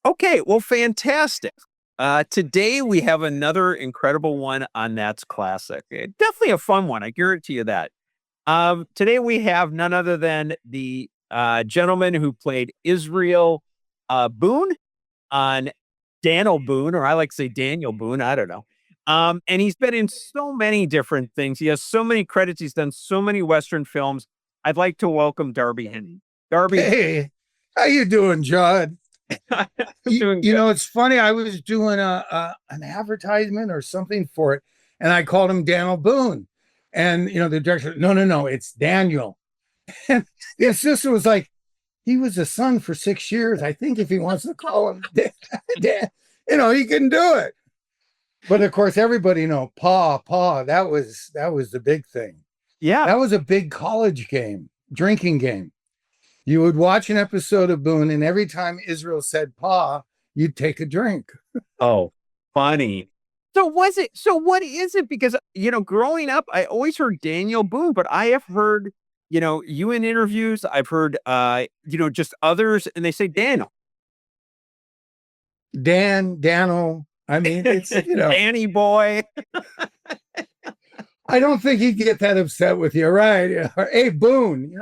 Okay, well, fantastic. Today we have another incredible one on That's Classic. Definitely a fun one, I guarantee you that. Today we have none other than the gentleman who played Israel Boone on Daniel Boone, or I like to say Daniel Boone, I don't know. And he's been in so many different things. He has so many credits. He's done so many Western films. I'd like to welcome Darby Hinton. Darby. Hey, how you doing, John? Doing You good. know, it's funny. I was doing an advertisement or something for it, and I called him Daniel Boone. And the director, no, it's Daniel. And his sister was like, he was a son for 6 years. I think if he wants to call him Dan, he can do it. But of course, everybody Pa. That was the big thing. Yeah. That was a big college game, drinking game. You would watch an episode of Boone, and every time Israel said "pa," you'd take a drink. Oh, funny. So what is it? Because, growing up, I always heard Daniel Boone, but I have heard, you in interviews, I've heard, just others, and they say Daniel. Daniel. I mean, it's, Danny boy. I don't think he'd get that upset with you, right? Hey, Boone,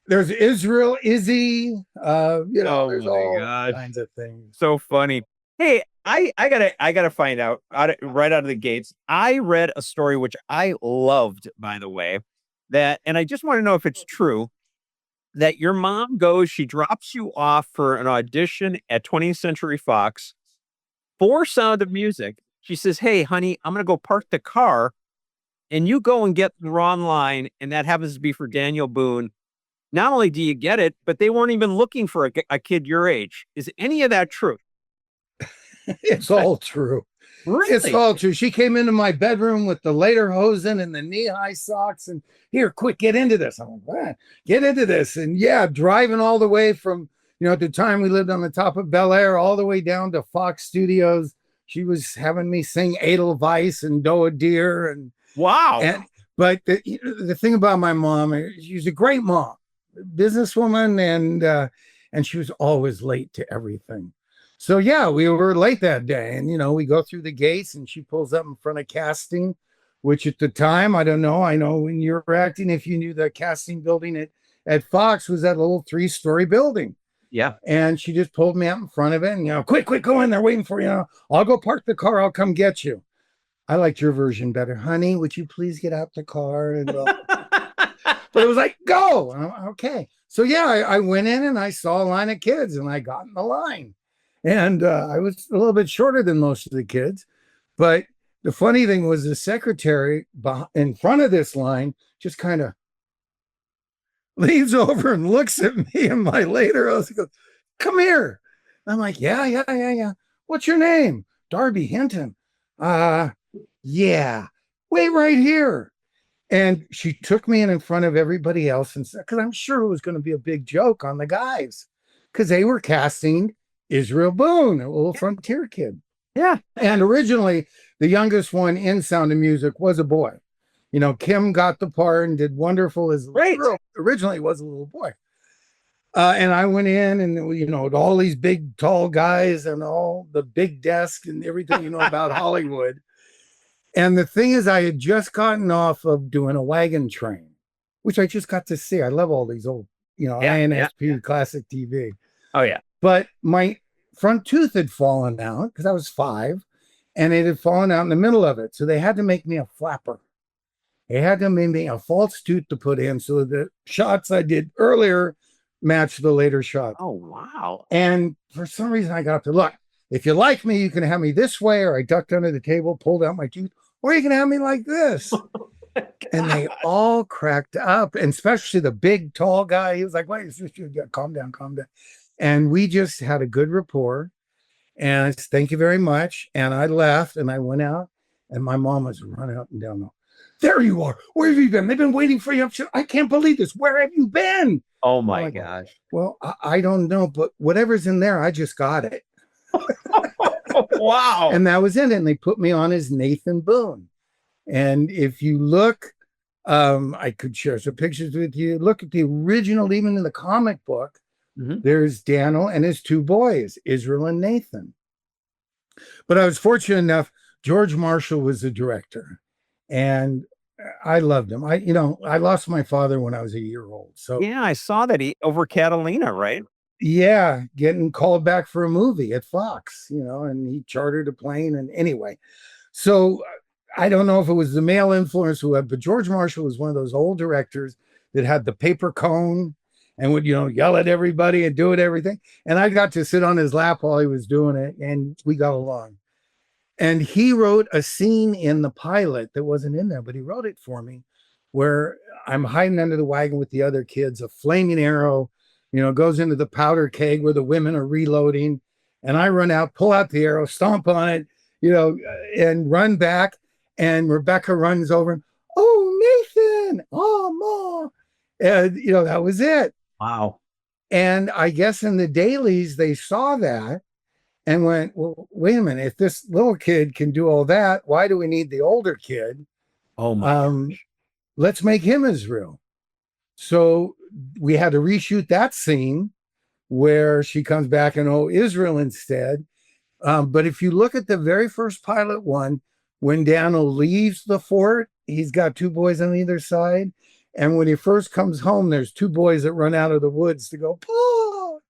there's Israel, Izzy, there's all kinds of things. So funny. Hey, I gotta find out right out of the gates. I read a story which I loved, by the way, and I just want to know if it's true, that your mom she drops you off for an audition at 20th Century Fox for Sound of Music. She says, "Hey, honey, I'm gonna go park the car, and you go and get the wrong line," and that happens to be for Daniel Boone. Not only do you get it, but they weren't even looking for a kid your age. Is any of that true? It's all true. Really? It's all true. She came into my bedroom with the lederhosen and the knee-high socks, and here, quick, get into this. I'm like, get into this. And yeah, driving all the way from, at the time we lived on the top of Bel Air, all the way down to Fox Studios. She was having me sing Edelweiss and Doe a Deer. And wow. But the thing about my mom, she's a great mom, businesswoman, and she was always late to everything. So yeah, we were late that day, and we go through the gates, and she pulls up in front of casting, which at the time, I don't know. I know when you were acting, if you knew the casting building at Fox was that little 3-story building. Yeah. And she just pulled me out in front of it, and quick, go in there, waiting for you. I'll go park the car. I'll come get you. I liked your version better, honey. Would you please get out the car? And but it was like, go. Okay. So yeah, I went in and I saw a line of kids, and I got in the line. And I was a little bit shorter than most of the kids. But the funny thing was the secretary in front of this line just kind of leans over and looks at me and my lederhosen. He goes, come here. I'm like, yeah. What's your name? Darby Hinton. Yeah. Wait right here. And she took me in front of everybody else, and said, because I'm sure it was going to be a big joke on the guys, because they were casting Israel Boone, a little frontier kid. Yeah. And originally, the youngest one in Sound of Music was a boy. Kim got the part and did wonderful as a little girl. Originally, it was a little boy. And I went in, and, all these big, tall guys and all the big desk and everything, about Hollywood. And the thing is, I had just gotten off of doing a Wagon Train, which I just got to see. I love all these old, INSP classic TV. Oh, yeah. But my front tooth had fallen out because I was 5, and it had fallen out in the middle of it. So they had to make me a flapper. They had to make me a false tooth to put in so the shots I did earlier matched the later shot. Oh, wow. And for some reason, I got up to look. If you like me, you can have me this way, or I ducked under the table, pulled out my tooth, or you can have me like this. And they all cracked up, and especially the big, tall guy. He was like, wait, calm down. And we just had a good rapport. And I said, thank you very much. And I left, and I went out, and my mom was running up and down. There you are. Where have you been? They've been waiting for you. I can't believe this. Where have you been? Oh, my gosh. Well, I don't know, but whatever's in there, I just got it. Wow. And that was in it. And they put me on as Nathan Boone. And if you look, I could share some pictures with you. Look at the original, even in the comic book, Mhm. There's Daniel and his two boys, Israel and Nathan. But I was fortunate enough, George Marshall was the director, and I loved him. I lost my father when I was a year old. So Yeah, I saw that over Catalina, right? yeah, getting called back for a movie at Fox, and he chartered a plane. And anyway, so I don't know if it was the male influence who had, but George Marshall was one of those old directors that had the paper cone and would, yell at everybody and do it everything. And I got to sit on his lap while he was doing it, and we got along. And he wrote a scene in the pilot that wasn't in there, but he wrote it for me, where I'm hiding under the wagon with the other kids. A flaming arrow, goes into the powder keg where the women are reloading. And I run out, pull out the arrow, stomp on it, and run back. And Rebecca runs over and, oh, Nathan, oh, Mom. And, that was it. Wow. And I guess in the dailies, they saw that and went, well, wait a minute. If this little kid can do all that, why do we need the older kid? Oh, my. Let's make him Israel. So we had to reshoot that scene where she comes back and, Israel instead. But if you look at the very first pilot one, when Daniel leaves the fort, he's got two boys on either side. And when he first comes home, there's two boys that run out of the woods to go, Paul.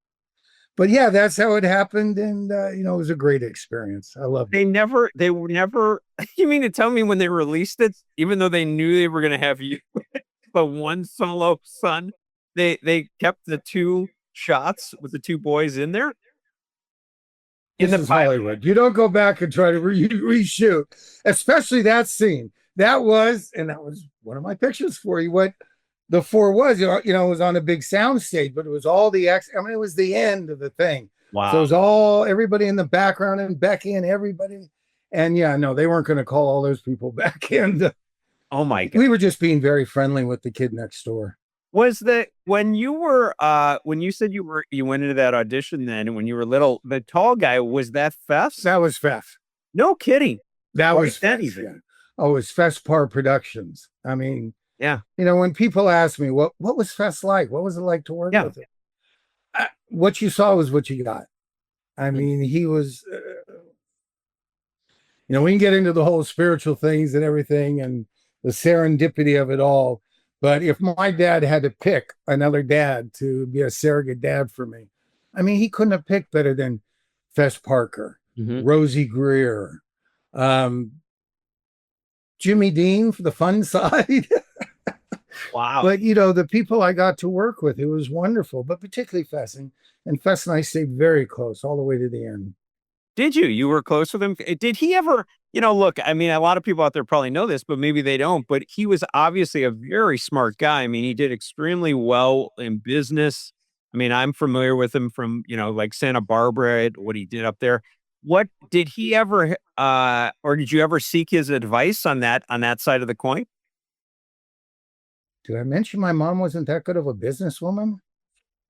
But yeah, that's how it happened. And, it was a great experience. I loved it. They were never, you mean to tell me when they released it, even though they knew they were going to have you, but one solo son, they kept the two shots with the two boys in there? This is Hollywood. You don't go back and try to reshoot, especially that scene. That was one of my pictures for you. What the four was, it was on a big sound stage, but it was all it was the end of the thing. Wow. So it was all everybody in the background and Becky and everybody. And yeah, no, they weren't going to call all those people back in. Oh my God. We were just being very friendly with the kid next door. Was when you said you went into that audition then, and when you were little, the tall guy, was that Fess? That was Fess. No kidding. That was that Fess, even. yeah. Oh, it was Fess Parker Productions. I mean, yeah. When people ask me, what was Fess like? What was it like to work with him? What you saw was what you got. I mean, he was, we can get into the whole spiritual things and everything and the serendipity of it all. But if my dad had to pick another dad to be a surrogate dad for me, I mean, he couldn't have picked better than Fess Parker, Rosie Grier, Jimmy Dean for the fun side. Wow. But, the people I got to work with, it was wonderful, but particularly Fess. And Fess and I stayed very close all the way to the end. Did you? You were close with him? Did he ever, look, I mean, a lot of people out there probably know this, but maybe they don't, but he was obviously a very smart guy. I mean, he did extremely well in business. I mean, I'm familiar with him from, like Santa Barbara, what he did up there. What did he ever, or did you ever seek his advice on that side of the coin? Did I mention my mom wasn't that good of a businesswoman?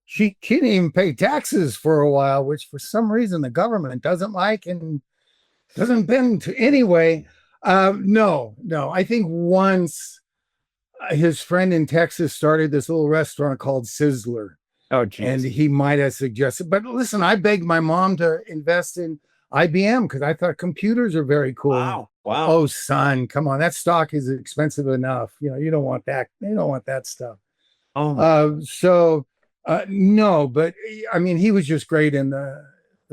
She didn't even pay taxes for a while, which for some reason the government doesn't like and doesn't bend to anyway. No. I think once his friend in Texas started this little restaurant called Sizzler. Oh, geez. And he might have suggested, but listen, I begged my mom to invest in IBM because I thought computers are very cool. Wow. Oh, son, come on. That stock is expensive enough. You don't want that. You don't want that stuff. Oh, no, but I mean, he was just great in the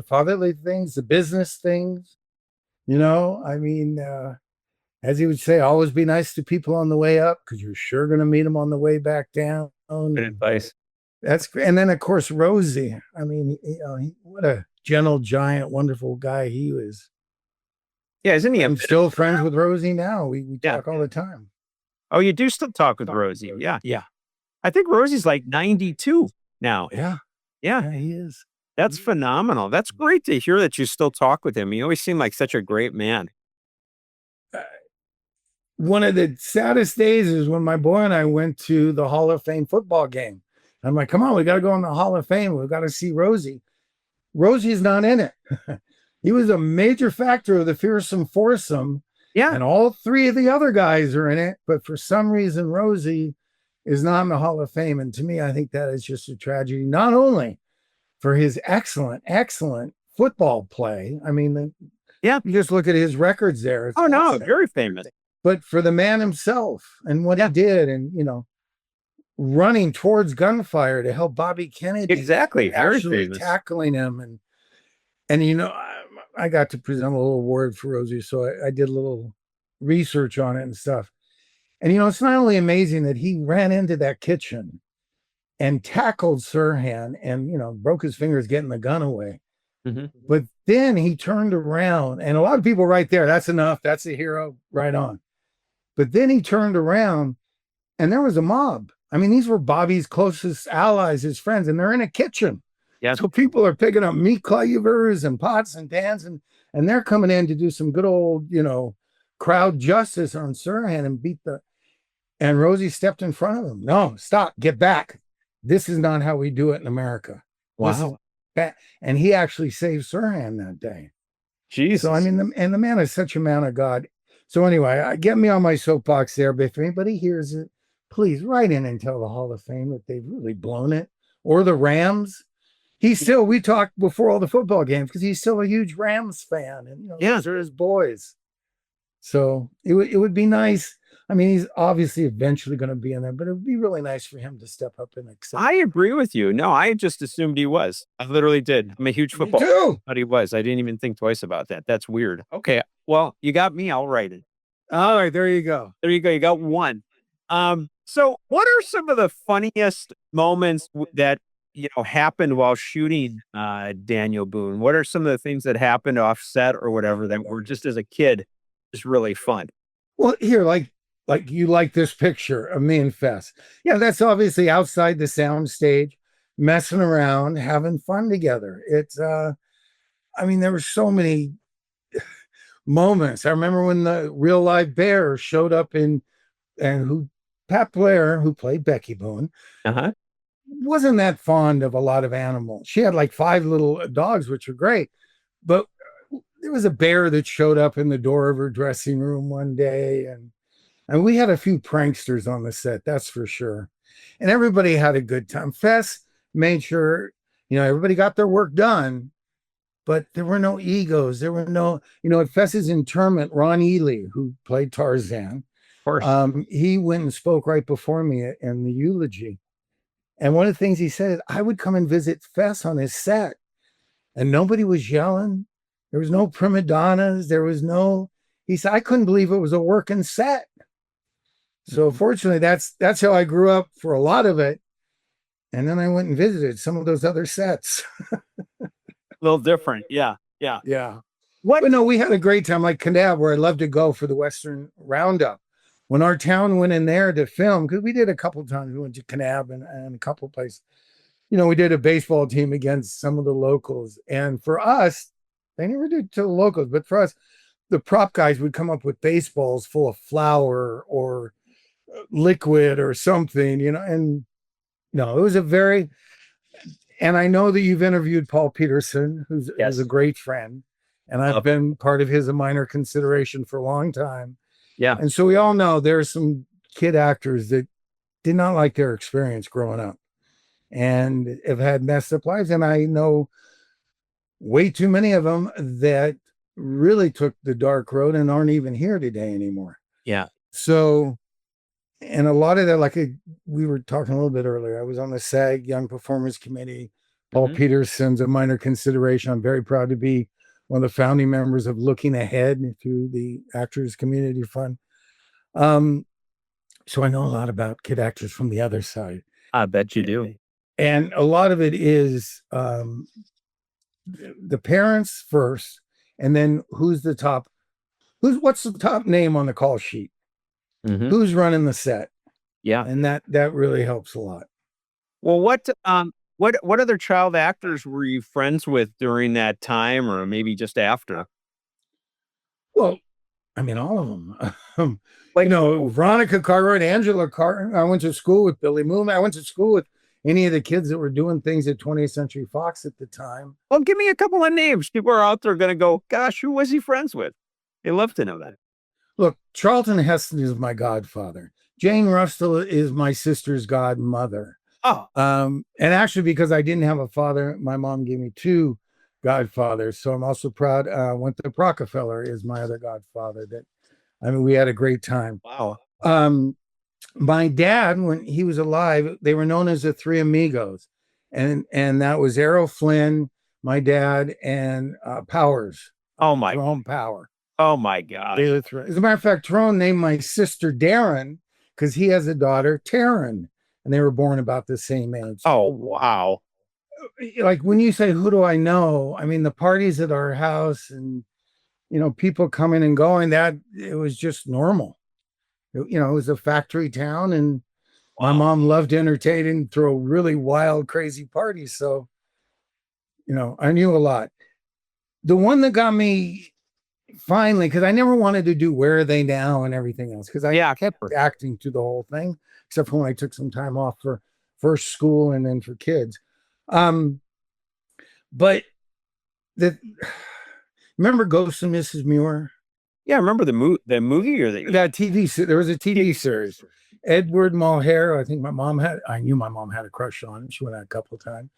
fatherly things, the business things, I mean, as he would say, always be nice to people on the way up because you're sure going to meet them on the way back down. Good advice. That's great. And then of course, Rosie, I mean, what a gentle, giant, wonderful guy he was. Yeah. Isn't he? I'm still friends with Rosie now. We talk all the time. Oh, you do still talk with Rosie. Yeah. Yeah. I think Rosie's like 92 now. Yeah, he is. That's phenomenal. That's great to hear that you still talk with him. You always seem like such a great man. One of the saddest days is when my boy and I went to the Hall of Fame football game. I'm like, come on, we got to go in the Hall of Fame. We've got to see Rosie. Rosie's not in it. He was a major factor of the fearsome foursome. Yeah. And all three of the other guys are in it. But for some reason, Rosie is not in the Hall of Fame. And to me, I think that is just a tragedy, not only for his excellent football play. I mean, Yeah. you just look at his records there. Oh, no, very famous. But for the man himself and what he did, and, running towards gunfire to help Bobby Kennedy. Exactly. Very Actually famous. tackling him. And I got to present a little award for Rosie, so I did a little research on it and stuff. And, it's not only amazing that he ran into that kitchen and tackled Sirhan and, broke his fingers getting the gun away. Mm-hmm. But then he turned around, and a lot of people right there, that's enough. That's a hero, right on. But then he turned around, and there was a mob. I mean, these were Bobby's closest allies, his friends, and they're in a kitchen. Yeah. So people are picking up meat cleavers and pots and pans, and they're coming in to do some good old, crowd justice on Sirhan and and Rosie stepped in front of him. No, stop, get back. This is not how we do it in America. Wow. And he actually saved Sirhan that day. Jesus. So, I mean, the man is such a man of God. So anyway, get me on my soapbox there, but if anybody hears it, please write in and tell the Hall of Fame that they've really blown it. Or the Rams. We talked before all the football games because he's still a huge Rams fan. And, those are his boys. So it would be nice. I mean, he's obviously eventually going to be in there, but it would be really nice for him to step up and accept. I agree with you. No, I just assumed he was. I literally did. I'm a huge football fan, but he was. I didn't even think twice about that. That's weird. Okay. Well, you got me. I'll write it. All right. There you go. There you go. You got one. So what are some of the funniest moments that, happened while shooting Daniel Boone? What are some of the things that happened off set or whatever that were just as a kid, just really fun? Well, here, like you like this picture of me and Fess. Yeah, that's obviously outside the sound stage, messing around, having fun together. It's, I mean, there were so many moments. I remember when the real live bear showed up Pat Blair, who played Becky Boone, wasn't that fond of a lot of animals. She had like 5 little dogs, which are great, but there was a bear that showed up in the door of her dressing room one day, and we had a few pranksters on the set, that's for sure. And everybody had a good time. Fess made sure, everybody got their work done, but there were no egos. There were no, at Fess's interment, Ron Ely, who played Tarzan, of course, he went and spoke right before me in the eulogy. And one of the things he said is, I would come and visit Fess on his set, and nobody was yelling. There was no prima donnas. He said, I couldn't believe it was a working set. So fortunately, that's how I grew up for a lot of it. And then I went and visited some of those other sets. A little different. Yeah. But no, we had a great time, like Kanab, where I love to go for the Western Roundup. When our town went in there to film, because we did a couple of times, we went to Kanab and a couple of places. We did a baseball team against some of the locals. And for us, they never did to the locals, but for us, the prop guys would come up with baseballs full of flour or liquid or something, and no, it was and I know that you've interviewed Paul Peterson, who's a great friend, and I've been part of his A Minor Consideration for a long time. Yeah. And so we all know there's some kid actors that did not like their experience growing up and have had messed up lives. And I know way too many of them that really took the dark road and aren't even here today anymore. Yeah. So, and a lot of that, like we were talking a little bit earlier, I was on the SAG Young Performers Committee. Paul Peterson's A Minor Consideration. I'm very proud to be one of the founding members of Looking Ahead to the Actors Community Fund. So I know a lot about kid actors from the other side. I bet you do. And a lot of it is the parents first, and then what's the top name on the call sheet? Who's running the set? Yeah. And that really helps a lot. Well, what other child actors were you friends with during that time, or maybe just after? Well, I mean, all of them. Veronica Cartwright, Angela Cartwright. I went to school with Billy Moon. I went to school with any of the kids that were doing things at 20th Century Fox at the time. Well, give me a couple of names. People are out there going to go, gosh, who was he friends with? They love to know that. Look, Charlton Heston is my godfather. Jane Russell is my sister's godmother. Oh, And actually, because I didn't have a father, my mom gave me two godfathers. So I'm also proud. withThe Rockefeller is my other godfather. We had a great time. wow. Um, my dad, when he was alive, they were known as the Three Amigos, and that was Errol Flynn, my dad, and Powers. Oh my. Jerome Power. Oh my God. As a matter of fact, Tyrone named my sister Darren because he has a daughter, Taryn, and they were born about the same age. Oh, wow. Like when you say, who do I know? I mean, the parties at our house and, people coming and going, that it was just normal. It was a factory town, and my mom loved to entertain and throw really wild, crazy parties. So, I knew a lot. The one that got me finally, because I never wanted to do Where Are They Now and everything else, because I kept acting through the whole thing, except for when I took some time off for first school and then for kids. But remember Ghost and Mrs. Muir? Yeah, I remember the movie or that TV. There was a TV series. Edward Mulhare, I knew my mom had a crush on him. She went out a couple of times.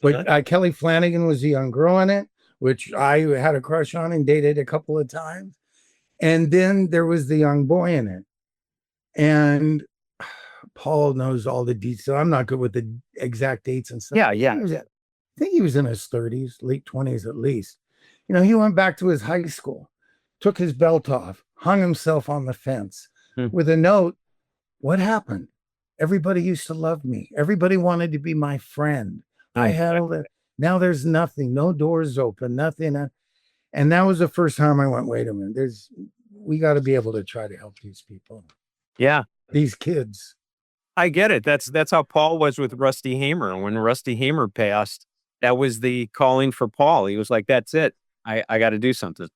But Kelly Flanagan was the young girl in it, which I had a crush on and dated a couple of times. And then there was the young boy in it. And Paul knows all the details. I'm not good with the exact dates and stuff. Yeah. I think he was in his 30s, late 20s at least. He went back to his high school, took his belt off, hung himself on the fence with a note. What happened? Everybody used to love me. Everybody wanted to be my friend. I held it. Now there's nothing, no doors open, nothing. And that was the first time I went, wait a minute, we got to be able to try to help these people. Yeah. These kids. I get it. That's how Paul was with Rusty Hamer. And when Rusty Hamer passed, that was the calling for Paul. He was like, that's it. I got to do something.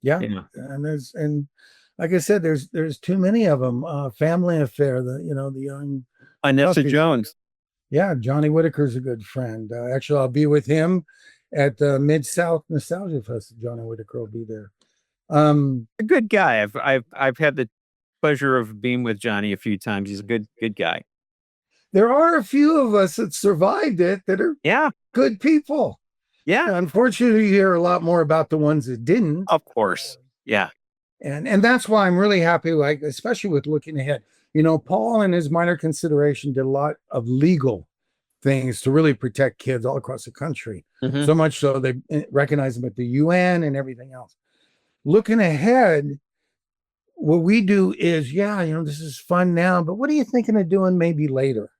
Yeah. And like I said, there's too many of them. Family Affair, the young Anessa Jones. Yeah, Johnny Whitaker's a good friend. Actually, I'll be with him at the Mid-South Nostalgia Fest. Johnny Whitaker will be there. A good guy. I've had the pleasure of being with Johnny a few times. He's a good guy. There are a few of us that survived it that are good people. Yeah. Unfortunately, you hear a lot more about the ones that didn't. Of course. Yeah. And that's why I'm really happy, like, especially with looking ahead. Paul in his minor consideration did a lot of legal things to really protect kids all across the country. Mm-hmm. So much so they recognize them at the UN and everything else. Looking ahead, what we do is, this is fun now, but what are you thinking of doing maybe later?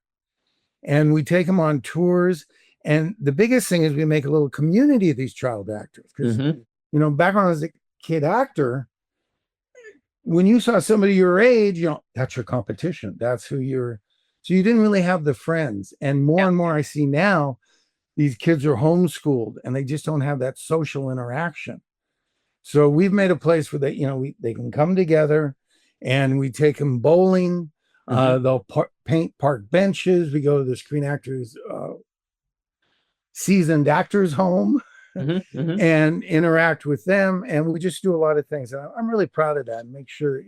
And we take them on tours. And the biggest thing is we make a little community of these child actors. Because, back when I was a kid actor, when you saw somebody your age, that's your competition. That's who so you didn't really have the friends. And more I see now, these kids are homeschooled and they just don't have that social interaction. So we've made a place where they can come together, and we take them bowling. They'll paint park benches. We go to the Screen Actors seasoned actors home and interact with them. And we just do a lot of things. And I'm really proud of that, and make sure,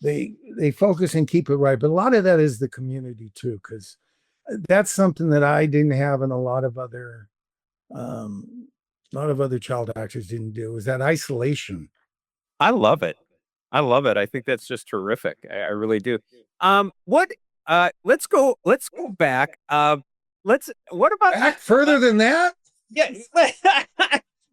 they focus and keep it right. But a lot of that is the community too, because that's something that I didn't have, and a lot of other child actors didn't do, was that isolation. I love it. I think that's just terrific. I really do. Let's go back. What about back further than that? Yeah.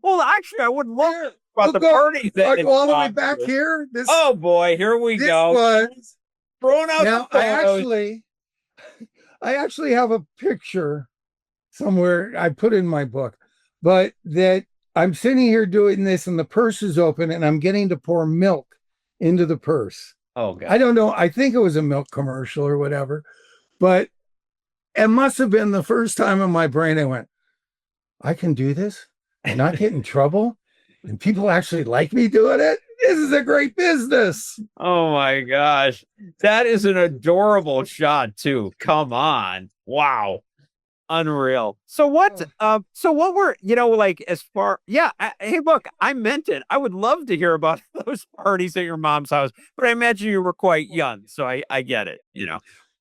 Well, actually, I would love about the party that all the way back here. Oh boy, here we go. Was thrown out. Now I actually have a picture somewhere I put in my book, but that I'm sitting here doing this, and the purse is open, and I'm getting to pour milk into the purse. Oh God. I don't know. I think it was a milk commercial or whatever, but it must have been the first time in my brain I went, I can do this and not get in trouble, and people actually like me doing it. This is a great business. Oh my gosh. That is an adorable shot too. Come on. Wow. Unreal. So what were, as far, hey, look, I meant it. I would love to hear about those parties at your mom's house, but I imagine you were quite young. So I get it,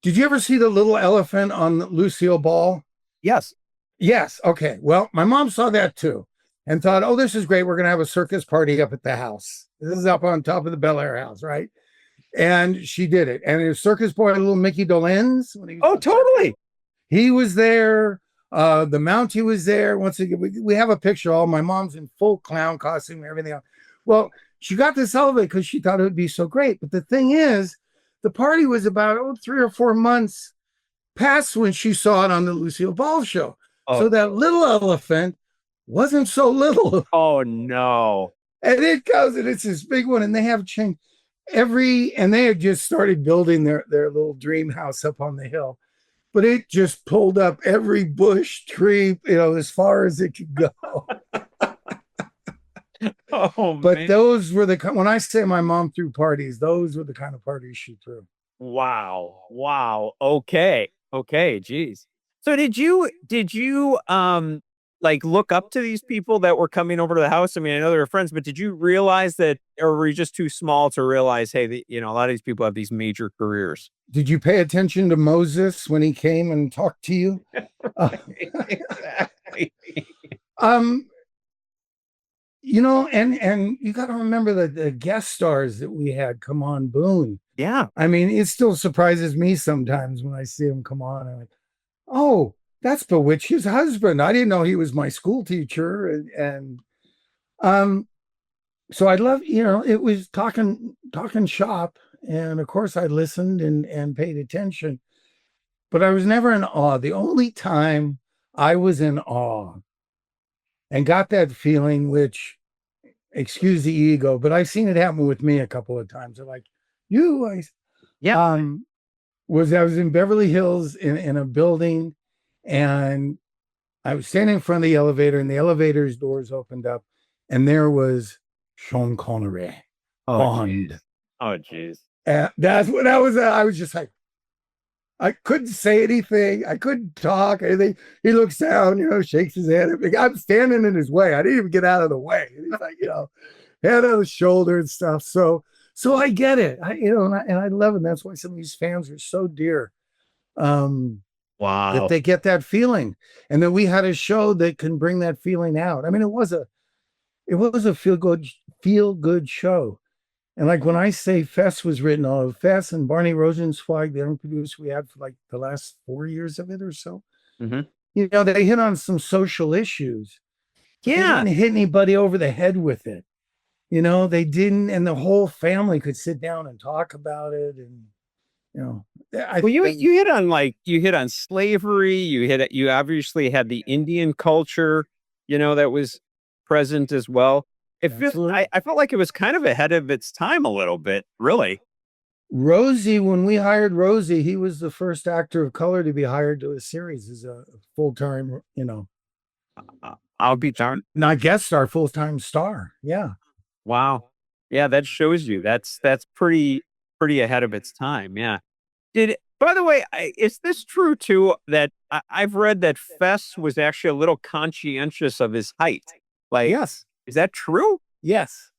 Did you ever see the little elephant on Lucille Ball? Yes. Yes. Okay. Well, my mom saw that too and thought, oh, this is great. We're going to have a circus party up at the house. This is up on top of the Bel Air house, right? And she did it. And his circus boy, little Mickey Dolenz. Oh, totally. He was there. The Mountie was there. Once again, we have a picture. All my mom's in full clown costume and everything else. Well, she got this elevator because she thought it would be so great. But the thing is, the party was about 3 or 4 months past when she saw it on the Lucille Ball show. Oh. So that little elephant wasn't so little. Oh, no. And it goes, and it's this big one, and they have changed and they had just started building their little dream house up on the hill. But it just pulled up every bush, tree, as far as it could go. Oh, but man. those were when I say my mom threw parties, those were the kind of parties she threw. Wow. Okay. Geez. So did you like look up to these people that were coming over to the house? I mean, I know they were friends, but did you realize that, or were you just too small to realize, hey, a lot of these people have these major careers? Did you pay attention to Moses when he came and talked to you? Exactly. And you got to remember the guest stars that we had come on Boone. Yeah. I mean, it still surprises me sometimes when I see him come on. I'm like, oh, that's Bewitch's husband. I didn't know he was my school teacher. So I love, it was talking shop. And of course I listened and paid attention, but I was never in awe. The only time I was in awe and got that feeling, which, excuse the ego, but I've seen it happen with me a couple of times. They're like, was I was in Beverly Hills in a building, and I was standing in front of the elevator, and the elevator's doors opened up, and there was Sean Connery. Bond. Oh, jeez. That's what I was. I was just like, I couldn't say anything. I couldn't talk. Anything. He looks down, shakes his head. I'm standing in his way. I didn't even get out of the way. And he's like, head on the shoulder and stuff. So I get it. And I love it. That's why some of these fans are so dear. Wow. That they get that feeling, and that we had a show that can bring that feeling out. I mean, it was a feel good show. And like when I say Fess was written on Fess and Barney Rosenzweig, the other producer we had for like the last 4 years of it or so, they hit on some social issues. Yeah. They didn't hit anybody over the head with it. They didn't, and the whole family could sit down and talk about it. And, you hit on slavery. You obviously had the Indian culture, that was present as well. I felt like it was kind of ahead of its time a little bit, really. Rosie, when we hired Rosie, he was the first actor of color to be hired to a series as a full-time, I'll be darned. Not guest star, full-time star. Yeah. Wow. Yeah, that shows you. That's pretty ahead of its time. Yeah. By the way, is this true too, that I've read that Fess was actually a little conscientious of his height? Like, yes. Is that true? Yes.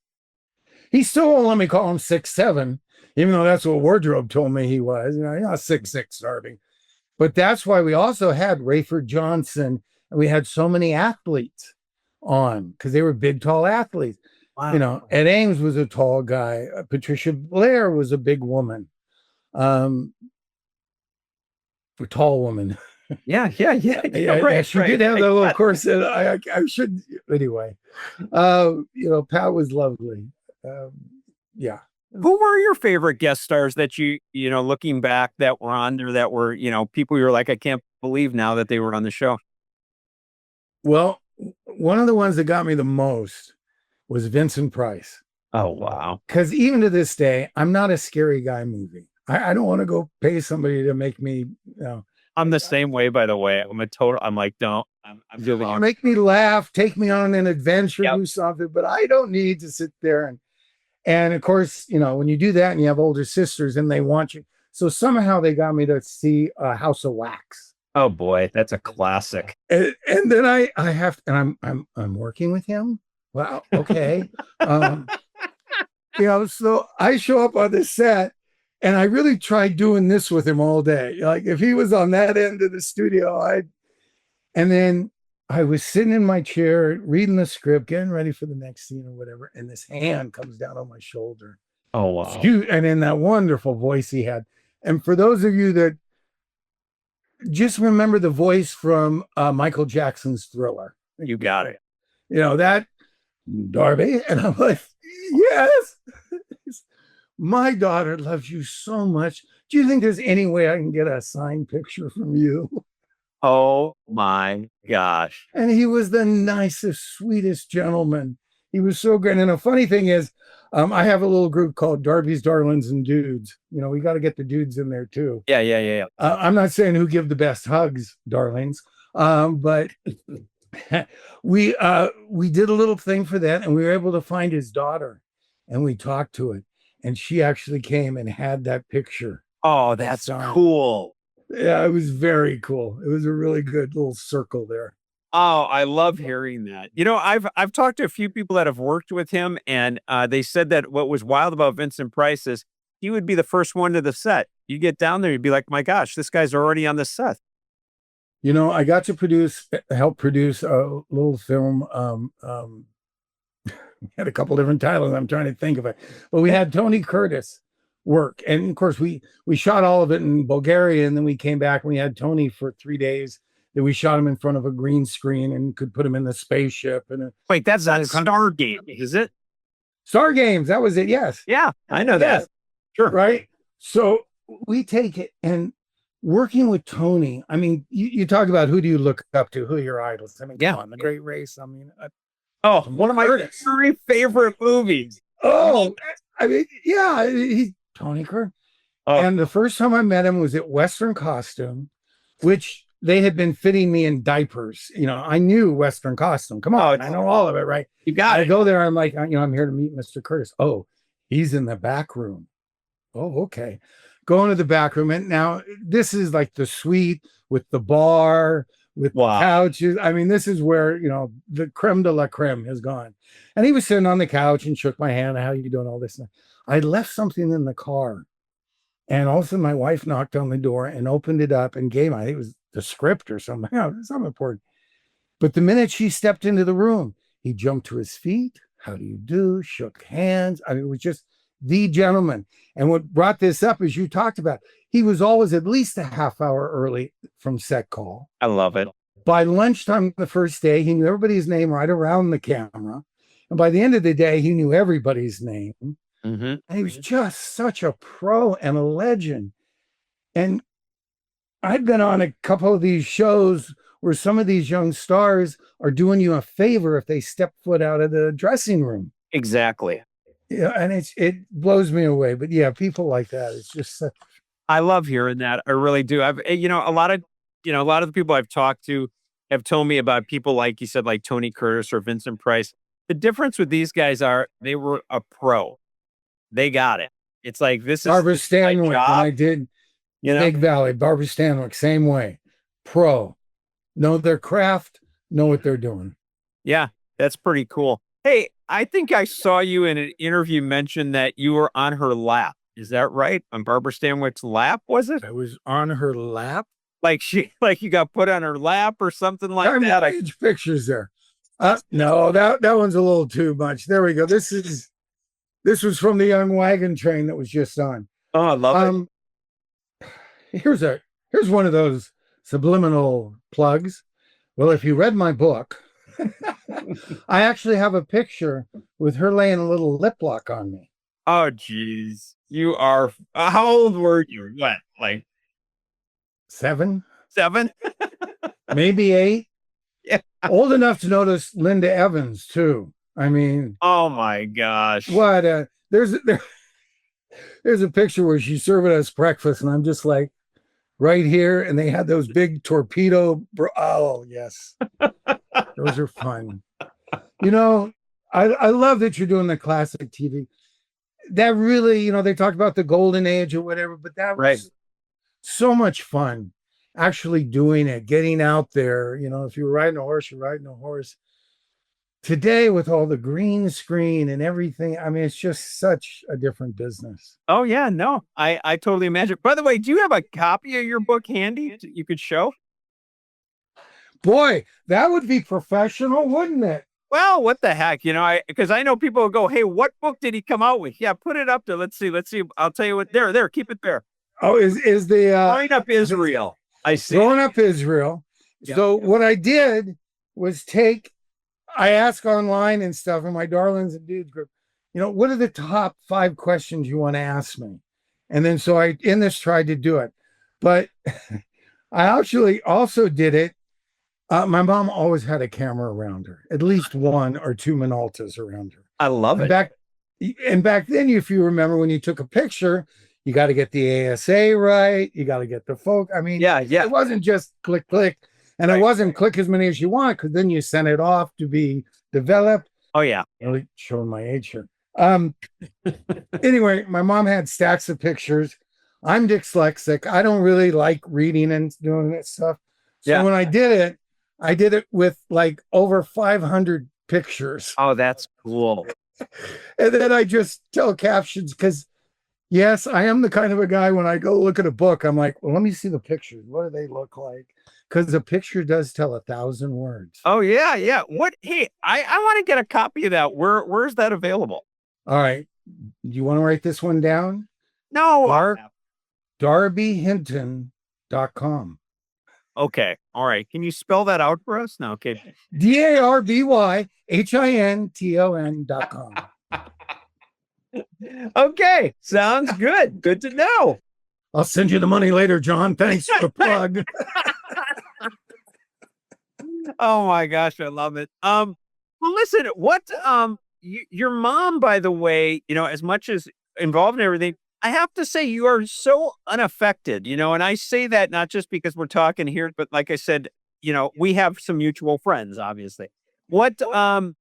He still won't let me call him 6'7", even though that's what Wardrobe told me he was. He's not 6'6" starting. But that's why we also had Rayford Johnson, and we had so many athletes on, because they were big, tall athletes. Wow. Ed Ames was a tall guy. Patricia Blair was a big woman. A tall woman. Yeah. Right, she did have that little corset. I should anyway. Pat was lovely. Yeah. Who were your favorite guest stars that looking back, that were on there, that were people you were like, I can't believe now that they were on the show? Well, one of the ones that got me the most was Vincent Price. Oh wow! Because even to this day, I'm not a scary guy movie. I don't want to go pay somebody to make me. I'm the same way, by the way. I'm like, don't. I'm doing. Make me laugh, take me on an adventure, do something. But I don't need to sit there and of course, when you do that and you have older sisters and they want you, so somehow they got me to see House of Wax. Oh boy, that's a classic. And then I have, and I'm working with him. Wow. Okay. So I show up on the set. And I really tried doing this with him all day. Like if he was on that end of the studio, and then I was sitting in my chair reading the script, getting ready for the next scene or whatever, and this hand comes down on my shoulder. Oh, wow. And in that wonderful voice he had. And for those of you that just remember the voice from Michael Jackson's Thriller. You got it. You know, that Darby. And I'm like, yes. My daughter loves you so much. Do you think there's any way I can get a signed picture from you? Oh my gosh. And he was the nicest, sweetest gentleman. He was so great. And the funny thing is, I have a little group called Darby's Darlings and Dudes. You know, we got to get the dudes in there too. Yeah. I'm not saying who give the best hugs, darlings, but we did a little thing for that, and we were able to find his daughter, and we talked to it, and she actually came and had that picture. Oh, that's cool. Yeah, it was very cool. It was a really good little circle there. Oh, I love hearing that. You know, I've talked to a few people that have worked with him, and they said that what was wild about Vincent Price is he would be the first one to the set. You get down there, you'd be like, my gosh, this guy's already on the set. You know, I got to help produce a little film. We had a couple different titles. I'm trying to think of it, but we had Tony Curtis work, and of course we shot all of it in Bulgaria, and then we came back and we had Tony for 3 days. That we shot him in front of a green screen and could put him in the spaceship. And wait, that's not Star Game, is it? Star Games, that was it. Yes. Yeah, I know that. Sure. Right. So we take it, and working with Tony. I mean, you talk about who do you look up to, who are your idols? I mean, yeah, come on, The Great Race. I mean, one of my three favorite movies. Oh, I mean, yeah, he's Tony Curtis. Oh. And the first time I met him was at Western Costume, which they had been fitting me in diapers. You know, I knew Western Costume. Come on, I know all of it, right? You got it. I go there. I'm like, you know, I'm here to meet Mr. Curtis. Oh, he's in the back room. Oh, okay. Go into the back room. And now this is like the suite with the bar, with couches. I mean, this is where, you know, the creme de la creme has gone. And he was sitting on the couch and shook my hand. How you doing? All this. I left something in the car. And all of a sudden my wife knocked on the door and opened it up and gave me, I think it was the script or something. Something important. But the minute she stepped into the room, he jumped to his feet. How do you do? Shook hands. I mean, it was just the gentleman. And what brought this up, as you talked about, he was always at least a half hour early from set call. I love it. By lunchtime the first day, he knew everybody's name right around the camera. And by the end of the day, he knew everybody's name. Mm-hmm. And he was just such a pro and a legend. And I've been on a couple of these shows where some of these young stars are doing you a favor if they step foot out of the dressing room. Exactly. Yeah, and it blows me away. But yeah, people like that. It's just such... I love hearing that. I really do. I've a lot of the people I've talked to have told me about people like you said, like Tony Curtis or Vincent Price. The difference with these guys are they were a pro. They got it. It's like this is Barbara Stanwyck when I did Big Valley. Barbara Stanwyck, same way. Pro. Know their craft, know what they're doing. Yeah, that's pretty cool. Hey, I think I saw you in an interview mention that you were on her lap. Is that right? On Barbara Stanwyck's lap, was it? I was on her lap? Like you got put on her lap or something like that? Huge pictures there. No, that one's a little too much. There we go. This was from the young Wagon Train that was just on. Oh, I love it. Here's one of those subliminal plugs. Well, if you read my book, I actually have a picture with her laying a little lip lock on me. Oh, geez. You are, how old were you? What, like 7? 7? Maybe 8. Yeah. Old enough to notice Linda Evans, too. I mean, oh my gosh. What? There's a picture where she's serving us breakfast, and I'm just like, right here, and they had those big torpedo. Oh, yes. Those are fun. You know, I love that you're doing the classic TV. That really, you know, they talked about the golden age or whatever, but that was so much fun actually doing it, getting out there. You know, if you're riding a horse, you're riding a horse. today with all the green screen and everything, I mean, it's just such a different business. Oh yeah, no, I totally imagine. By the way, do you have a copy of your book handy you could show? Boy, that would be professional, wouldn't it? Well, what the heck, because I know people will go, "Hey, what book did he come out with?" Yeah, put it up there. Let's see. I'll tell you what. There, keep it there. Oh, is the Growing Up Israel? I see. Growing Up Israel. Yeah. So what I did was I ask online and stuff in my Darlings and Dudes group, what are the top 5 questions you want to ask me? And then so I tried to do it, but I actually also did it. My mom always had a camera around her, at least 1 or 2 Minoltas around her. I love it. Back then, if you remember, when you took a picture, you got to get the ASA right. You got to get the I mean, yeah. It wasn't just click, and right. It wasn't click as many as you want, because then you sent it off to be developed. Oh yeah, really showing my age here. Anyway, my mom had stacks of pictures. I'm dyslexic. I don't really like reading and doing that stuff. So when I did it with like over 500 pictures. Oh, that's cool. And then I just tell captions, because yes, I am the kind of a guy, when I go look at a book, I'm like, well, let me see the pictures. What do they look like? Because the picture does tell 1,000 words. Oh yeah. What? Hey, I want to get a copy of that. Where's that available? All right. Do you want to write this one down? No. DarbyHinton.com. Okay. All right. Can you spell that out for us? No. Okay. DarbyHinton.com. Okay. Sounds good. Good to know. I'll send you the money later, John. Thanks for the plug. Oh my gosh, I love it. Well, listen, your mom, by the way, as much as involved in everything, I have to say you are so unaffected, and I say that not just because we're talking here, but like I said, we have some mutual friends, obviously. Why do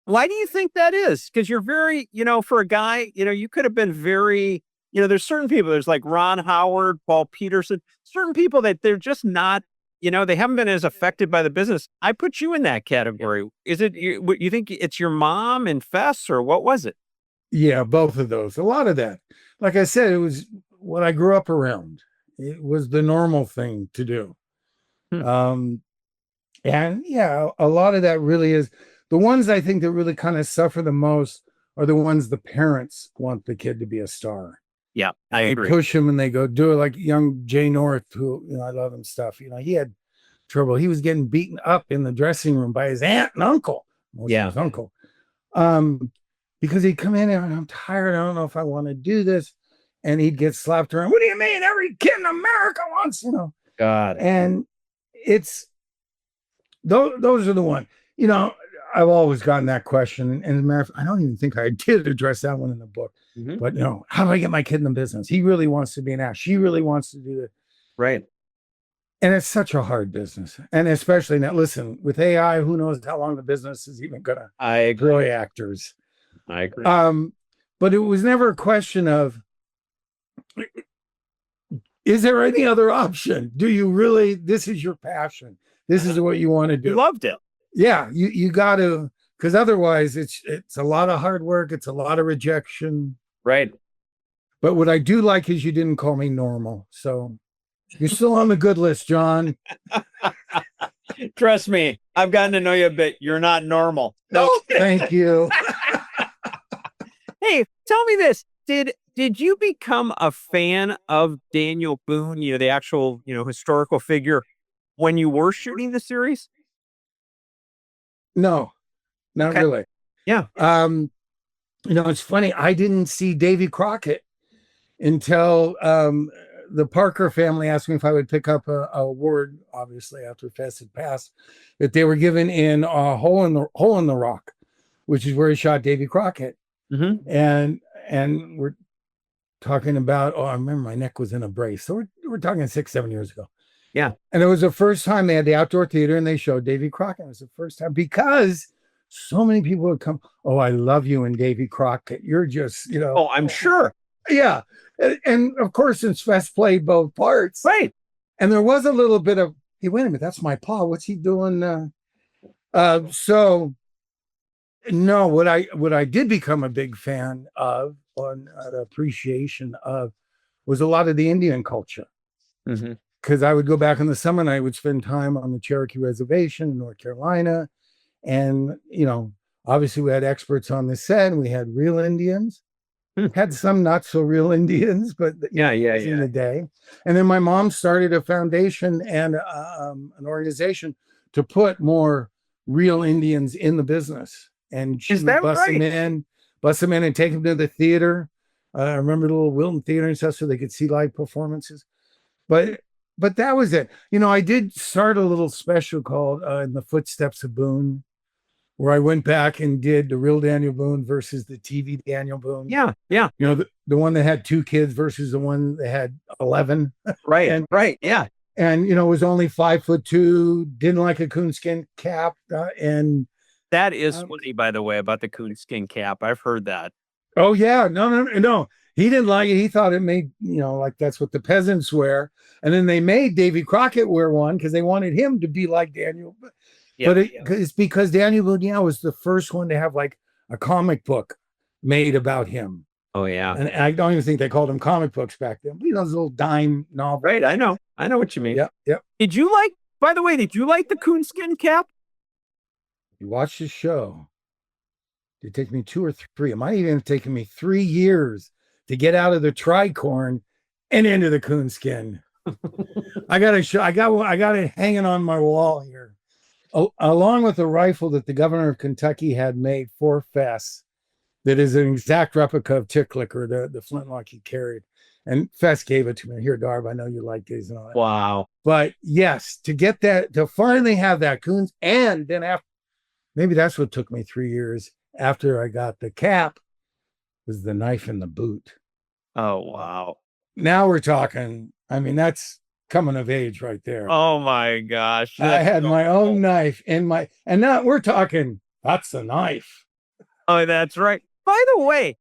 you think that is? Because you're very, for a guy, you could have been very, there's certain people, there's like Ron Howard, Paul Peterson, certain people that they're just not, they haven't been as affected by the business. I put you in that category. Is it, you think it's your mom and Fess, or what was it? Yeah, both of those. A lot of that. Like I said, it was what I grew up around. It was the normal thing to do. And yeah, a lot of that really is. The ones I think that really kind of suffer the most are the ones the parents want the kid to be a star. Yeah, I agree. They push him and they go do it, like young Jay North, who, I love him stuff. He had trouble. He was getting beaten up in the dressing room by his aunt and uncle. His uncle. Because he'd come in and, I'm tired. I don't know if I want to do this. And he'd get slapped around. What do you mean? Every kid in America wants, God. And it's, those are the ones, I've always gotten that question. And as a matter of fact, I don't even think I did address that one in the book. Mm-hmm. But, how do I get my kid in the business? He really wants to be an actor. She really wants to do this. Right. And it's such a hard business. And especially now, listen, with AI, who knows how long the business is even going to employ actors. I agree. But it was never a question of, is there any other option? Do you really, this is your passion. This is what you want to do. You loved it. Yeah, you got to, because otherwise it's a lot of hard work. It's a lot of rejection. Right. But what I do like is you didn't call me normal. So you're still on the good list, John. Trust me, I've gotten to know you a bit. You're not normal. No, thank you. Hey, tell me this. Did you become a fan of Daniel Boone, the actual, historical figure, when you were shooting the series? No, not really. Yeah. It's funny. I didn't see Davy Crockett until the Parker family asked me if I would pick up a award, obviously after Fess had passed, that they were given in Hole in the Rock, which is where he shot Davy Crockett. Mm-hmm. And we're talking about, I remember my neck was in a brace. So we're talking 6-7 years ago. Yeah. And it was the first time they had the outdoor theater and they showed Davy Crockett. It was the first time because so many people would come. Oh, I love you and Davy Crockett. You're just, Oh, I'm sure. Yeah. And of course, since Fess played both parts. Right. And there was a little bit of, hey, wait a minute, that's my pa. What's he doing? So No, what I did become a big fan of, on an appreciation of, was a lot of the Indian culture. Mm-hmm. Because I would go back in the summer and I would spend time on the Cherokee Reservation in North Carolina. And, obviously we had experts on the set and we had real Indians, had some not so real Indians, but Yeah, in the day. And then my mom started a foundation and an organization to put more real Indians in the business. And she Is would that bust right? them in and take them to the theater. I remember the little Wilton Theater and stuff so they could see live performances. But that was it. I did start a little special called In the Footsteps of Boone, where I went back and did the real Daniel Boone versus the TV Daniel Boone. Yeah, yeah. The one that had 2 kids versus the one that had 11. Right, right, yeah. And was only 5'2", didn't like a coonskin cap, and That is funny, by the way, about the coonskin cap. I've heard that. oh yeah, no. He didn't like it. He thought it made, like that's what the peasants wear. And then they made Davy Crockett wear one because they wanted him to be like Daniel. Yeah, but it's because Daniel Boone was the first one to have like a comic book made about him. Oh yeah. And I don't even think they called them comic books back then. Those little dime novels. Right, I know what you mean. Yep. By the way, did you like the coonskin cap? You watch the show. It took me 2 or 3. It might even have taken me 3 years to get out of the tricorn and into the coonskin. I got it hanging on my wall here, along with a rifle that the governor of Kentucky had made for Fess. That is an exact replica of Tick Clicker, the flintlock he carried. And Fess gave it to me. Here, Darb, I know you like these and all that. Wow. But yes, to get that, to finally have that coons, and then after, maybe that's what took me 3 years after I got the cap, was the knife in the boot. Oh, wow. Now we're talking, that's coming of age right there. Oh my gosh. I had my own knife and now we're talking, that's a knife. Oh, that's right. By the way,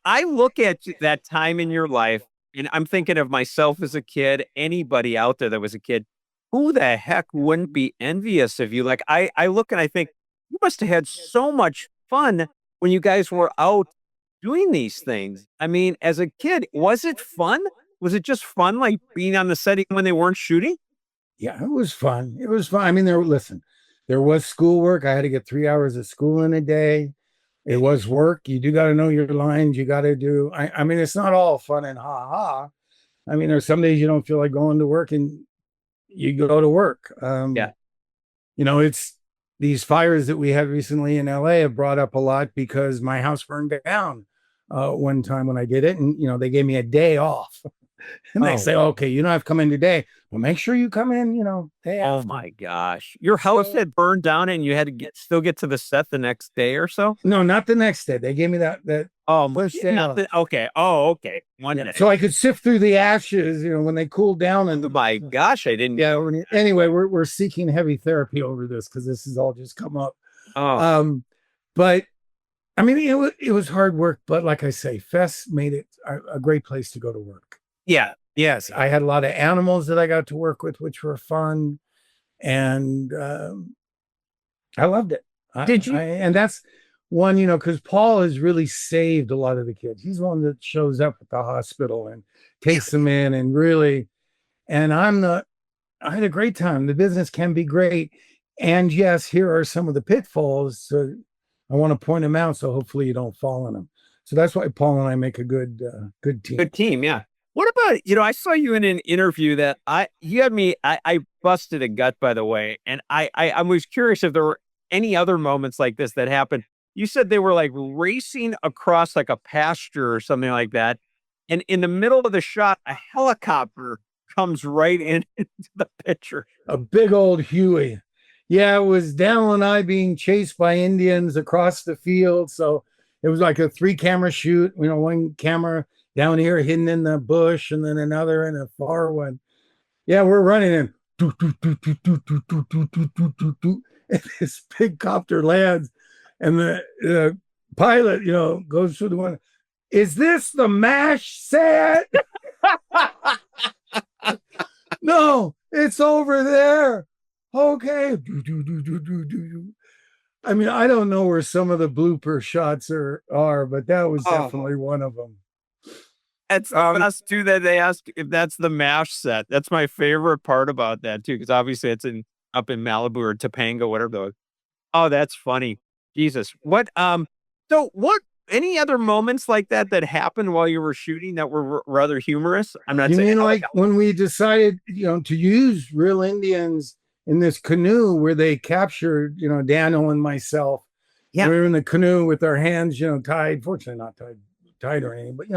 I look at that time in your life and I'm thinking of myself as a kid, anybody out there that was a kid, who the heck wouldn't be envious of you? Like I look and I think you must have had so much fun when you guys were out doing these things. As a kid, was it fun? Was it just fun, like being on the setting when they weren't shooting? Yeah, it was fun. It was fun. There was schoolwork. I had to get 3 hours of school in a day. It was work. You do got to know your lines. You got to do. It's not all fun and ha ha. There's some days you don't feel like going to work, and you go to work. Yeah. It's these fires that we had recently in LA have brought up a lot because my house burned down one time when I did it, and they gave me a day off. And they say, okay, you don't have to come in today, but make sure you come in, day Oh after. my gosh. Your house had burned down and you had to still get to the set the next day or so? No, not the next day. They gave me that Okay. Oh, okay. One day. So I could sift through the ashes, when they cooled down. And my gosh, I didn't. Yeah. Anyway, we're seeking heavy therapy over this because this has all just come up. Oh. But it was hard work, but like I say, Fess made it a great place to go to work. Yeah. Yes, I had a lot of animals that I got to work with, which were fun, and I loved it. Did you? And that's one, because Paul has really saved a lot of the kids. He's one that shows up at the hospital and takes them in, and really, and I had a great time. The business can be great, and yes, here are some of the pitfalls. So I want to point them out, so hopefully you don't fall in them. So that's why Paul and I make a good team. Good team, yeah. What about, I saw you in an interview that I busted a gut, by the way. And I was curious if there were any other moments like this that happened. You said they were like racing across like a pasture or something like that. And in the middle of the shot, a helicopter comes right into the picture. A big old Huey. Yeah, it was Daniel and I being chased by Indians across the field. So it was like a 3-camera shoot, one camera down here hidden in the bush and then another in a far one. Yeah, we're running in. And this big copter lands and the pilot, goes through the one. Is this the MASH set? No, it's over there. Okay. I mean, I don't know where some of the blooper shots are, but that was definitely one of them. That's us too. That they ask if that's the MASH set. That's my favorite part about that too, because obviously it's up in Malibu or Topanga, whatever those. Oh, that's funny. Jesus. So what any other moments like that that happened while you were shooting that were rather humorous? I'm not You saying mean like when we decided, to use real Indians in this canoe where they captured, Daniel and myself. Yeah. We were in the canoe with our hands, tied, fortunately not tied or anything, but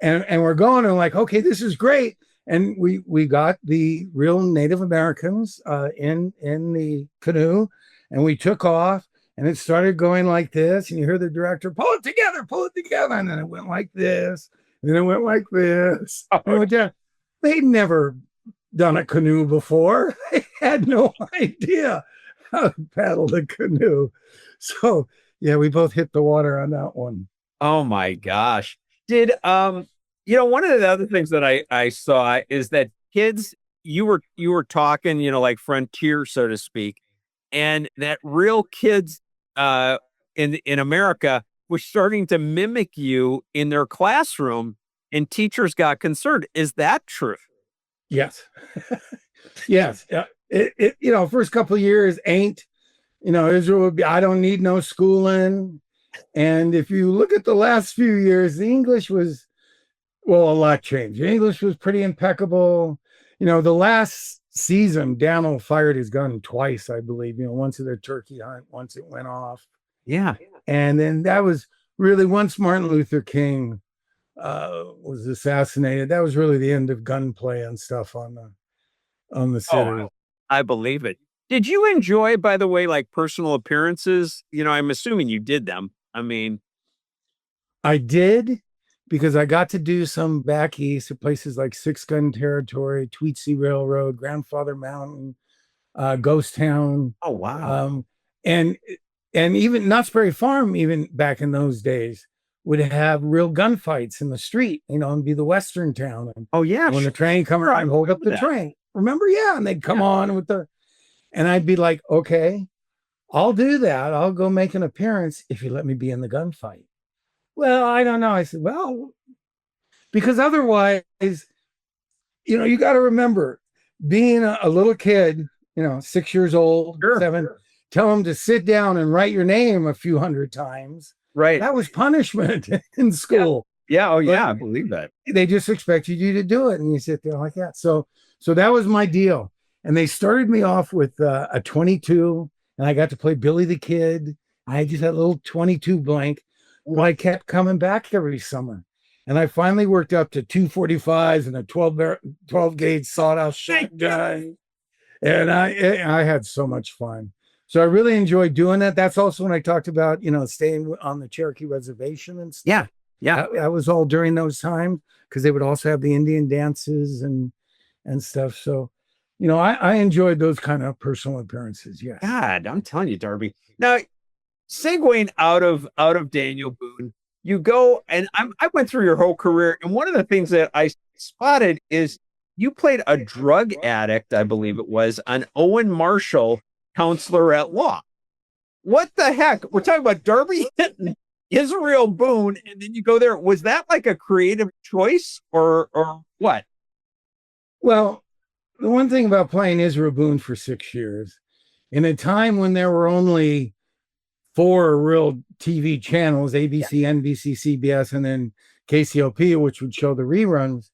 and we're going and like, okay, this is great. And we got the real Native Americans in the canoe, and we took off, and it started going like this, and you hear the director pull it together, and then it went like this, and then it went like this. And it went down. They'd never done a canoe before. They had no idea how to paddle the canoe. So yeah, we both hit the water on that one. Oh my gosh. Did one of the other things that I saw is that kids, you were talking, like frontier, so to speak, and that real kids in America were starting to mimic you in their classroom, and teachers got concerned. Is that true? Yes. Yes. First couple of years ain't, Israel would be, I don't need no schooling. And if you look at the last few years, the English was, well, a lot changed. The English was pretty impeccable. The last season, Daniel fired his gun twice, I believe, once at a turkey hunt, once it went off. Yeah. And then that was really, once Martin Luther King was assassinated, that was really the end of gunplay and stuff on the series. Oh, I believe it. Did you enjoy, by the way, like personal appearances? I'm assuming you did them. I mean, I did, because I got to do some back east at places like Six Gun Territory, Tweetsie Railroad, Grandfather Mountain, Ghost Town. Oh, wow. And even Knott's Berry Farm, even back in those days, would have real gunfights in the street, and be the Western town. And oh, yeah. when the train come around, hold up the train. Remember? Yeah. And they'd come on and I'd be like, okay, I'll do that. I'll go make an appearance if you let me be in the gunfight. Well, I don't know. I said, well, because otherwise, you got to remember, being a little kid, 6 years old, Sure. 7, tell them to sit down and write your name a few hundred times. Right. That was punishment in school. Yeah. Oh, yeah. I believe that. They just expected you to do it. And you sit there like that. So that was my deal. And they started me off with a 22, and I got to play Billy the Kid. I just had a little 22 blank, but I kept coming back every summer. And I finally worked up to 245s and a 12 gauge sawed-off shotgun. And I had so much fun. So I really enjoyed doing that. That's also when I talked about, staying on the Cherokee Reservation and stuff. Yeah. Yeah. That was all during those times, because they would also have the Indian dances and stuff. So, I enjoyed those kind of personal appearances. Yes. God, I'm telling you, Darby. Now, segueing out of Daniel Boone, you go, and I went through your whole career, and one of the things that I spotted is you played a drug addict, I believe it was, on Owen Marshall, Counselor at Law. What the heck? We're talking about Darby Hinton, Israel Boone, and then you go there. Was that like a creative choice or what? Well, the one thing about playing Israel Boone for 6 years, in a time when there were only 4 real TV channels, ABC, NBC, CBS, and then KCOP, which would show the reruns,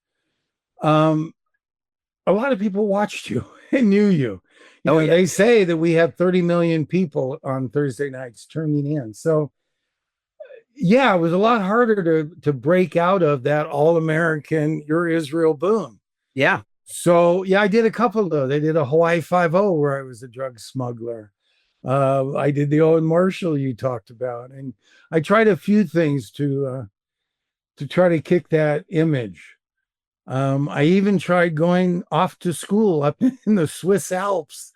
a lot of people watched you and knew you. They say that we have 30 million people on Thursday nights tuning in. So yeah, it was a lot harder to break out of that all-American, you're Israel Boone. Yeah. So yeah, I did a couple of those. I did a Hawaii 5-0 where I was a drug smuggler. I did the Owen Marshall you talked about, and I tried a few things to try to kick that image. I even tried going off to school up in the Swiss Alps.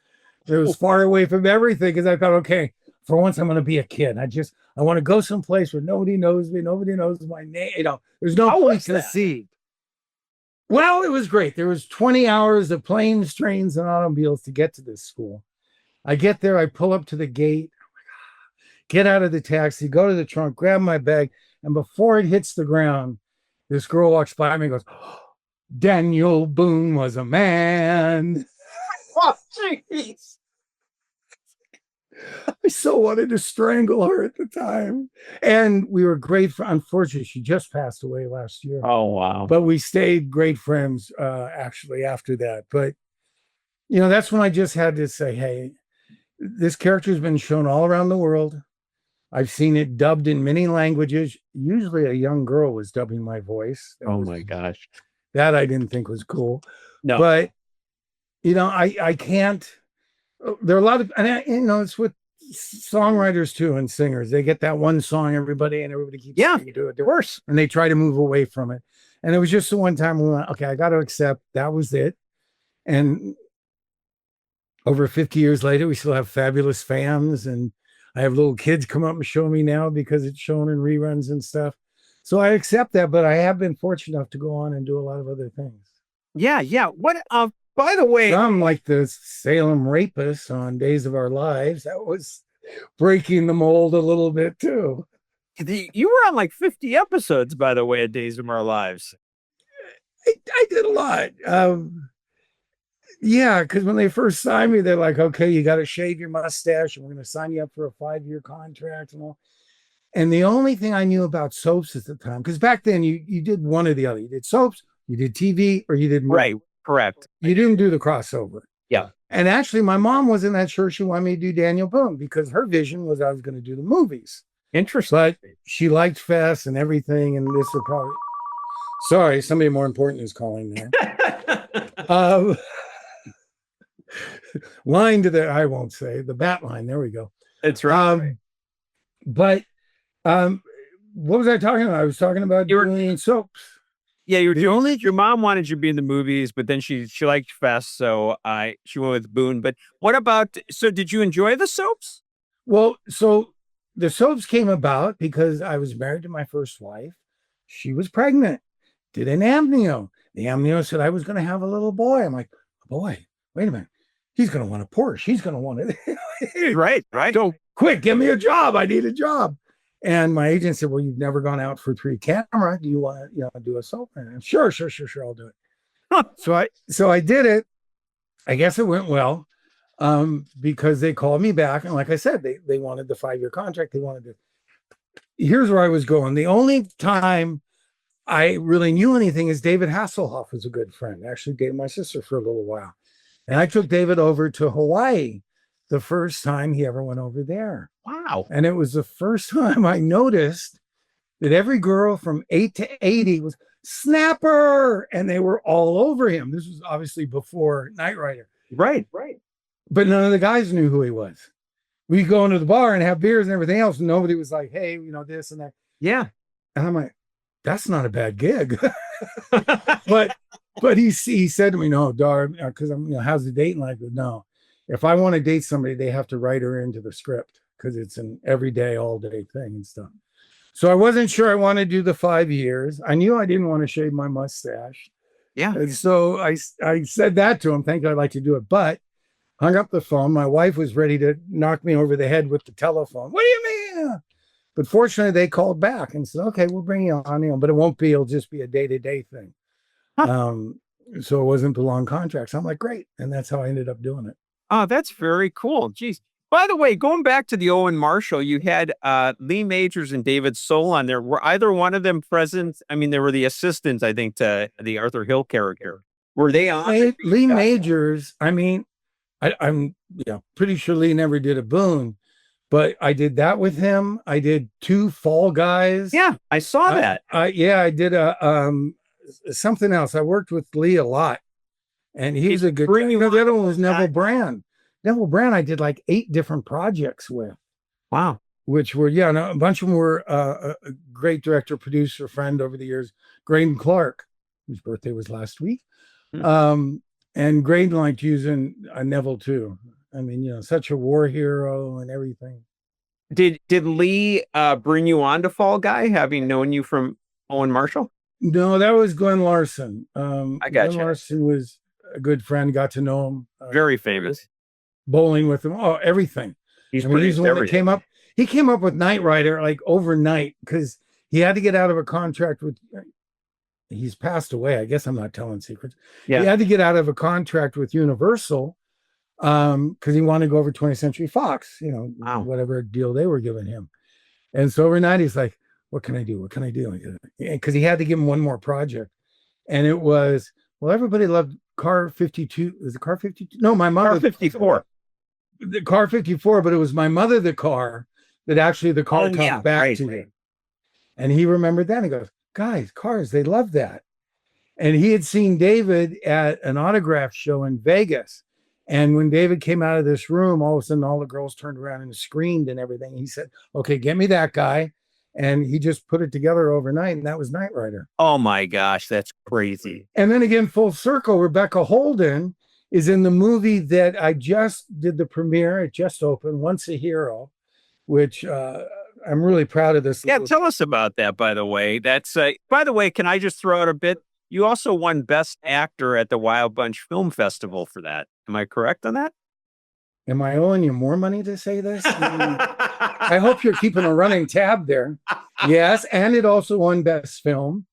It was far away from everything, because I thought, okay, for once I'm going to be a kid. I want to go someplace where nobody knows me, nobody knows my name. There's no place to see. Well, it was great. There was 20 hours of planes, trains, and automobiles to get to this school. I get there, I pull up to the gate. get out of the taxi, go to the trunk, grab my bag. And before it hits the ground, this girl walks by me and goes, Daniel Boone was a man. Oh, jeez. I so wanted to strangle her at the time. And we were great friends. Unfortunately, she just passed away last year. Oh, wow. But we stayed great friends actually after that. But, you know, that's when I just had to say, hey, this character has been shown all around the world. I've seen it dubbed in many languages. Usually a young girl was dubbing my voice. My gosh. That I didn't think was cool. No. But, you know, I can't. There are a lot of, and you know, it's with songwriters too and singers. They get that one song, everybody keeps saying, do it worse. And they try to move away from it. And it was just the one time we went, okay, I got to accept that was it. And over 50 years later, we still have fabulous fans. And I have little kids come up and show me now because it's shown in reruns and stuff. So I accept that, but I have been fortunate enough to go on and do a lot of other things. Yeah. What, by the way, some like the Salem rapist on Days of Our Lives, that was breaking the mold a little bit too. You were on like 50 episodes, by the way, of Days of Our Lives. I did a lot. Yeah, because when they first signed me, they're like, okay, you got to shave your mustache and we're going to sign you up for a 5-year contract and all. And the only thing I knew about soaps at the time, because back then you did one or the other. You did soaps, you did TV, or you did movies. Right. Correct. You didn't do the crossover. Yeah. And actually, my mom wasn't that sure she wanted me to do Daniel Boone because her vision was I was going to do the movies. Interesting. But she liked Fess and everything. And this would probably, sorry, somebody more important is calling now. Line to the, I won't say, the bat line. There we go. It's right. But what was I talking about? I was talking about doing soaps. Yeah, your mom wanted you to be in the movies, but then she liked Fess, so she went with Boone. But what about, so did you enjoy the soaps? Well, so the soaps came about because I was married to my first wife. She was pregnant, did an amnio. The amnio said I was going to have a little boy. I'm like, a boy? Wait a minute. He's going to want a Porsche. He's going to want it. Right. So quick, give me a job. I need a job. And my agent said, well, you've never gone out for 3 camera. Do you want to do a soap? And sure, I'll do it. So I did it. I guess it went well because they called me back. And like I said, they wanted the 5-year contract. They wanted to. Here's where I was going. The only time I really knew anything is David Hasselhoff was a good friend. I actually dated my sister for a little while. And I took David over to Hawaii the first time he ever went over there. Wow. And it was the first time I noticed that every girl from 8 to 80 was Snapper, and they were all over him. This was obviously before Knight Rider. Right. But none of the guys knew who he was. We'd go into the bar and have beers and everything else. And nobody was like, hey, this and that. Yeah. And I'm like, that's not a bad gig. But he said to me, no, Darb, because I'm, how's the dating life? No. If I want to date somebody, they have to write her into the script because it's an everyday, all day thing and stuff. So I wasn't sure I wanted to do the 5 years. I knew I didn't want to shave my mustache. Yeah. And so I said that to him. Thank God I'd like to do it, but hung up the phone. My wife was ready to knock me over the head with the telephone. What do you mean? But fortunately, they called back and said, okay, we'll bring you on, but it'll just be a day-to-day thing. Huh. So it wasn't the long contracts. I'm like, great. And that's how I ended up doing it. Oh, that's very cool. Geez. By the way, going back to the Owen Marshall, you had Lee Majors and David Soul on there. Were either one of them present? I mean, they were the assistants, I think, to the Arthur Hill character. Were they on? Lee Majors, I mean, I'm pretty sure Lee never did a Boone, but I did that with him. I did 2 Fall Guys. Yeah, I saw that. I did something else. I worked with Lee a lot. And he's a good guy. The other one was Neville Brand. Neville Brand, I did like 8 different projects with. Wow. Which were, a bunch of them were a great director, producer, friend over the years. Graydon Clark, whose birthday was last week. Mm-hmm. And Graydon liked using Neville too. I mean, such a war hero and everything. Did Lee bring you on to Fall Guy, having known you from Owen Marshall? No, that was Glenn Larson. I got Glenn Larson was a good friend, got to know him. Very famous. Bowling with him. Oh, everything. He's the one that came up. he came up with Knight Rider like overnight because he had to get out of a contract with. He's passed away. I guess I'm not telling secrets. Yeah. He had to get out of a contract with Universal because he wanted to go over 20th Century Fox, whatever deal they were giving him. And so overnight he's like, what can I do? What can I do? Because he had to give him one more project. And it was, well, everybody loved Car 52. Is it Car 52? No, my mother. Car 54. The Car 54, but it was my mother, the car, that actually the car comes back to him. And he remembered that. And he goes, guys, cars, they love that. And he had seen David at an autograph show in Vegas. And when David came out of this room, all of a sudden all the girls turned around and screamed and everything. He said, okay, get me that guy. And he just put it together overnight, and that was Knight Rider. Oh my gosh, that's crazy. And then again, full circle, Rebecca Holden is in the movie that I just did the premiere. It just opened, Once a Hero, which I'm really proud of this. Yeah, tell us about that, by the way. That's by the way, can I just throw out a bit? You also won Best Actor at the Wild Bunch Film Festival for that. Am I correct on that? Am I owing you more money to say this? I hope you're keeping a running tab there. Yes, and it also won Best Film.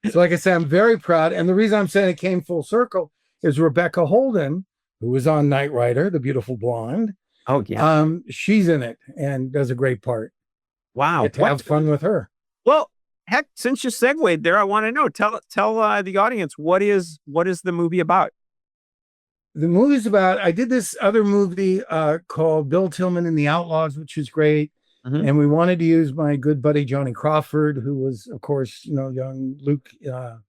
So like I said, I'm very proud. And the reason I'm saying it came full circle is Rebecca Holden, who was on Knight Rider, the beautiful blonde. Oh, yeah. She's in it and does a great part. Wow. Get to have fun with her. Well, heck, since you segued there, I want to know, tell the audience, what is the movie about? The movie's about, I did this other movie called Bill Tillman and the Outlaws, which is great. Mm-hmm. And we wanted to use my good buddy, Johnny Crawford, who was, of course, young Luke. The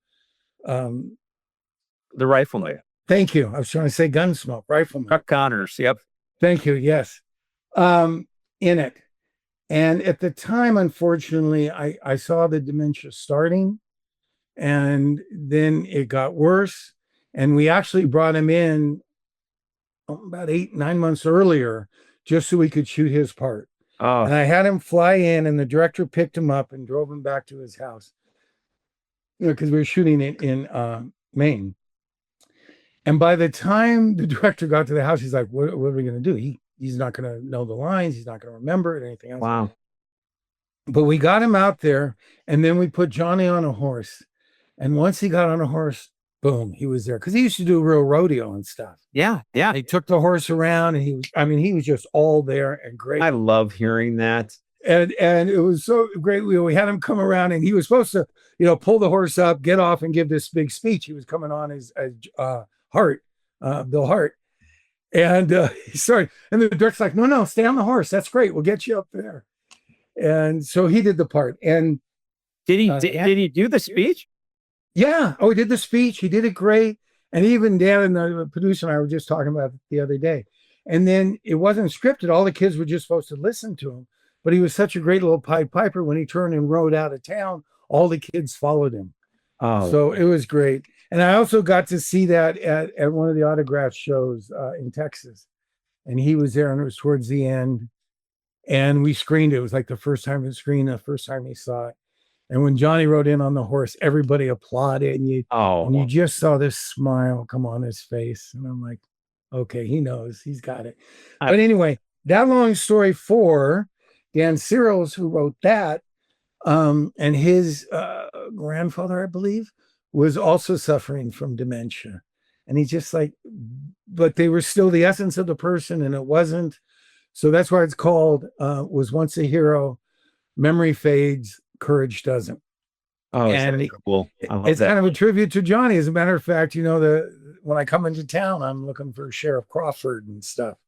Rifleman. Thank you. I was trying to say Gunsmoke, Rifleman. Chuck Connors, yep. Thank you, yes. In it. And at the time, unfortunately, I saw the dementia starting, and then it got worse. And we actually brought him in about 8-9 months earlier, just so we could shoot his part. Oh. And I had him fly in, and the director picked him up and drove him back to his house. Because we were shooting it in Maine. And by the time the director got to the house, he's like, what are we going to do? He's not going to know the lines. He's not going to remember it or anything else. Wow. But we got him out there, and then we put Johnny on a horse. And once he got on a horse, boom, he was there. Because he used to do real rodeo and stuff. Yeah, yeah. He took the horse around, and he was just all there and great. I love hearing that. And it was so great. We had him come around, and he was supposed to, pull the horse up, get off, and give this big speech. He was coming on as Hart, Bill Hart. And he started, and the director's like, no, stay on the horse. That's great. We'll get you up there. And so he did the part. And did he do the speech? Yeah. Oh, he did the speech. He did it great. And even Dan and the producer and I were just talking about it the other day. And then it wasn't scripted. All the kids were just supposed to listen to him. But he was such a great little Pied Piper. When he turned and rode out of town, all the kids followed him. Oh, so it was great. And I also got to see that at one of the autograph shows in Texas. And he was there, and it was towards the end. And we screened it. It was like the first time we screened, the first time he saw it. And when Johnny rode in on the horse, everybody applauded. And you just saw this smile come on his face. And I'm like, okay, he knows. He's got it. But anyway, that long story for Dan Searles, who wrote that, and his grandfather, I believe, was also suffering from dementia. And he's just like, but they were still the essence of the person, and it wasn't. So that's why it's called Was Once a Hero, Memory Fades, Courage Doesn't. Oh, and cool. It's kind of a tribute to Johnny. As a matter of fact, when I come into town, I'm looking for Sheriff Crawford and stuff.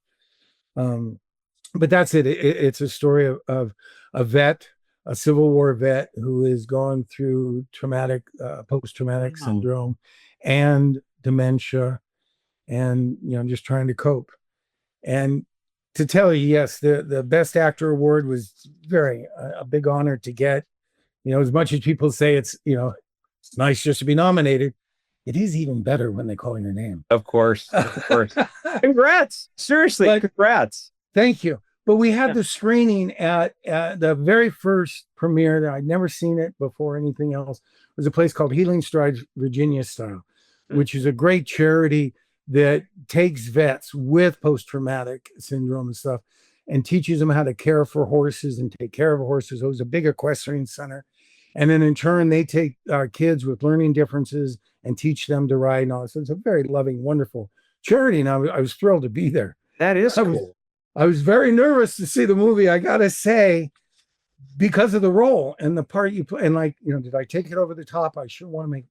But that's it. It's a story of a vet, a Civil War vet who is going through post-traumatic syndrome and dementia, and just trying to cope. And to tell you, yes, the Best Actor award was a big honor to get. As much as people say it's nice just to be nominated, it is even better when they call your name. Of course. Congrats. Seriously, congrats. Thank you. But we had the screening at the very first premiere that I'd never seen it before anything else. It was a place called Healing Strides Virginia Style, which is a great charity that takes vets with post-traumatic syndrome and stuff and teaches them how to care for horses and take care of horses. It was a big equestrian center. And then in turn, they take kids with learning differences and teach them to ride and all. So it's a very loving, wonderful charity. And I was thrilled to be there. That is cool. I was very nervous to see the movie, I got to say, because of the role and the part you play. And like, did I take it over the top? I sure want to make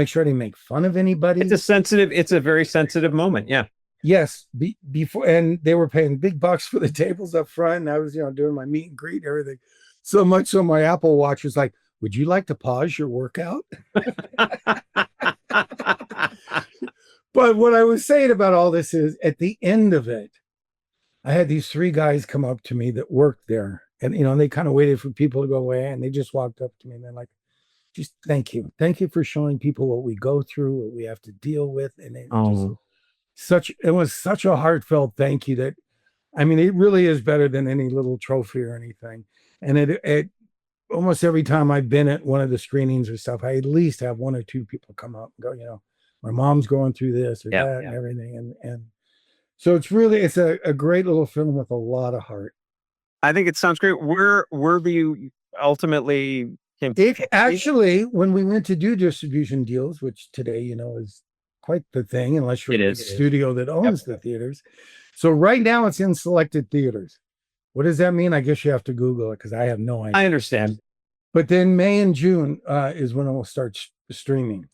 sure I didn't make fun of anybody. It's a very sensitive moment. Yeah. Yes. Before, and they were paying big bucks for the tables up front. And I was, doing my meet and greet and everything. So much so my Apple Watch was like, would you like to pause your workout? But what I was saying about all this is at the end of it, I had these 3 guys come up to me that worked there. And, they kind of waited for people to go away. And they just walked up to me and they're like, just thank you. Thank you for showing people what we go through, what we have to deal with. And it was such a heartfelt thank you that, it really is better than any little trophy or anything. And it almost every time I've been at one of the screenings or stuff, I at least have 1 or 2 people come up and go, my mom's going through this or that and everything. And so it's a great little film with a lot of heart. I think it sounds great. Where do you ultimately came? Actually, when we went to do distribution deals, which today, is quite the thing, unless you're a studio that owns the theaters. So right now it's in selected theaters. What does that mean? I guess you have to Google it because I have no idea. I understand. But then May and June is when it will start streaming.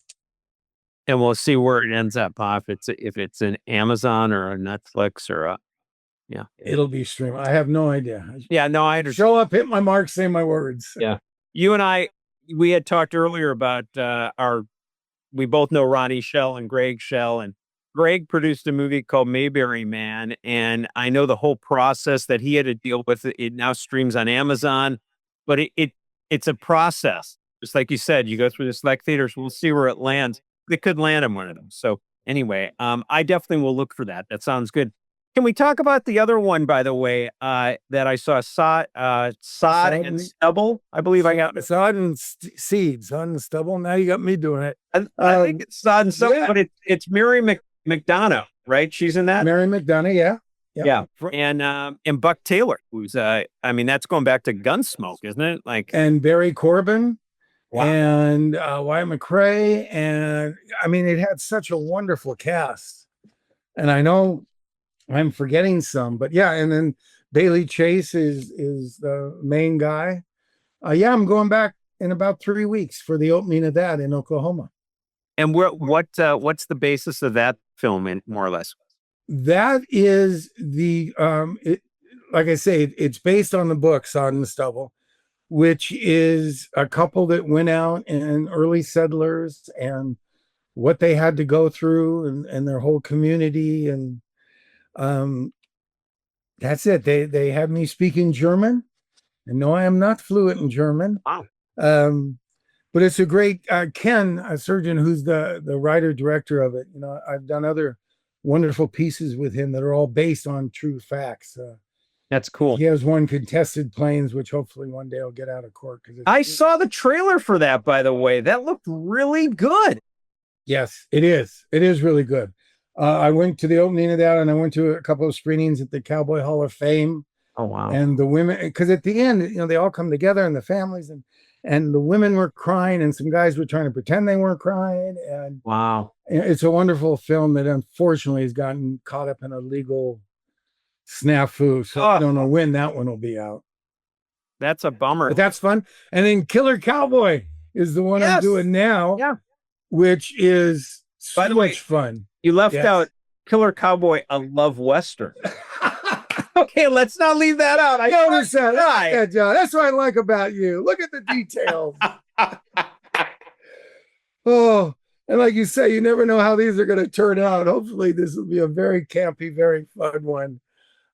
And we'll see where it ends up, if it's an Amazon or a Netflix or a, it'll be streamed. I have no idea. Yeah, no, I understand. Show up, hit my mark, say my words. Yeah. You and we had talked earlier about we both know Ronnie Shell and Greg Shell, and Greg produced a movie called Mayberry Man. And I know the whole process that he had to deal with. It now streams on Amazon, but it's a process. Just like you said, you go through the select theaters. We'll see where it lands. It could land on one of them. So anyway, I definitely will look for that. That sounds good. Can we talk about the other one, by the way, that I saw, Sod and Stubble? I believe I got Sod and Seeds, Sod and Stubble. Now you got me doing it. I think it's Sod and Stubble, but it's Mary McDonough, right? She's in that. Mary McDonough, yeah. Yeah. And Buck Taylor, who's that's going back to Gunsmoke, isn't it? And Barry Corbin. Wow. And Wyatt McCrae. And it had such a wonderful cast. And I know I'm forgetting some, but yeah. And then Bailey Chase is the main guy. I'm going back in about 3 weeks for the opening of that in Oklahoma. And what's the basis of that film, in more or less? That is like I say, it's based on the book Sod and Stubble, which is a couple that went out and early settlers and what they had to go through and their whole community. And that's it. They had me speaking German. And no, I am not fluent in German. Wow. But it's a great Ken, a surgeon who's the writer director of it. I've done other wonderful pieces with him that are all based on true facts. That's cool. He has one, Contested Planes, which hopefully one day I'll get out of court. I saw the trailer for that, by the way. That looked really good. Yes, it is. It is really good. I went to the opening of that, and I went to a couple of screenings at the Cowboy Hall of Fame. Oh, wow. And the women, because at the end, they all come together and the families, and the women were crying, and some guys were trying to pretend they weren't crying. And wow. It's a wonderful film that unfortunately has gotten caught up in a legal snafu. So I don't know when that one will be out. That's a bummer. But that's fun. And then Killer Cowboy is the one I'm doing now. Yeah. Which is so much fun. You left out Killer Cowboy, a love Western. Okay, let's not leave that out. I noticed that. That's what I like about you. Look at the details. Oh, and like you say, you never know how these are going to turn out. Hopefully, this will be a very campy, very fun one.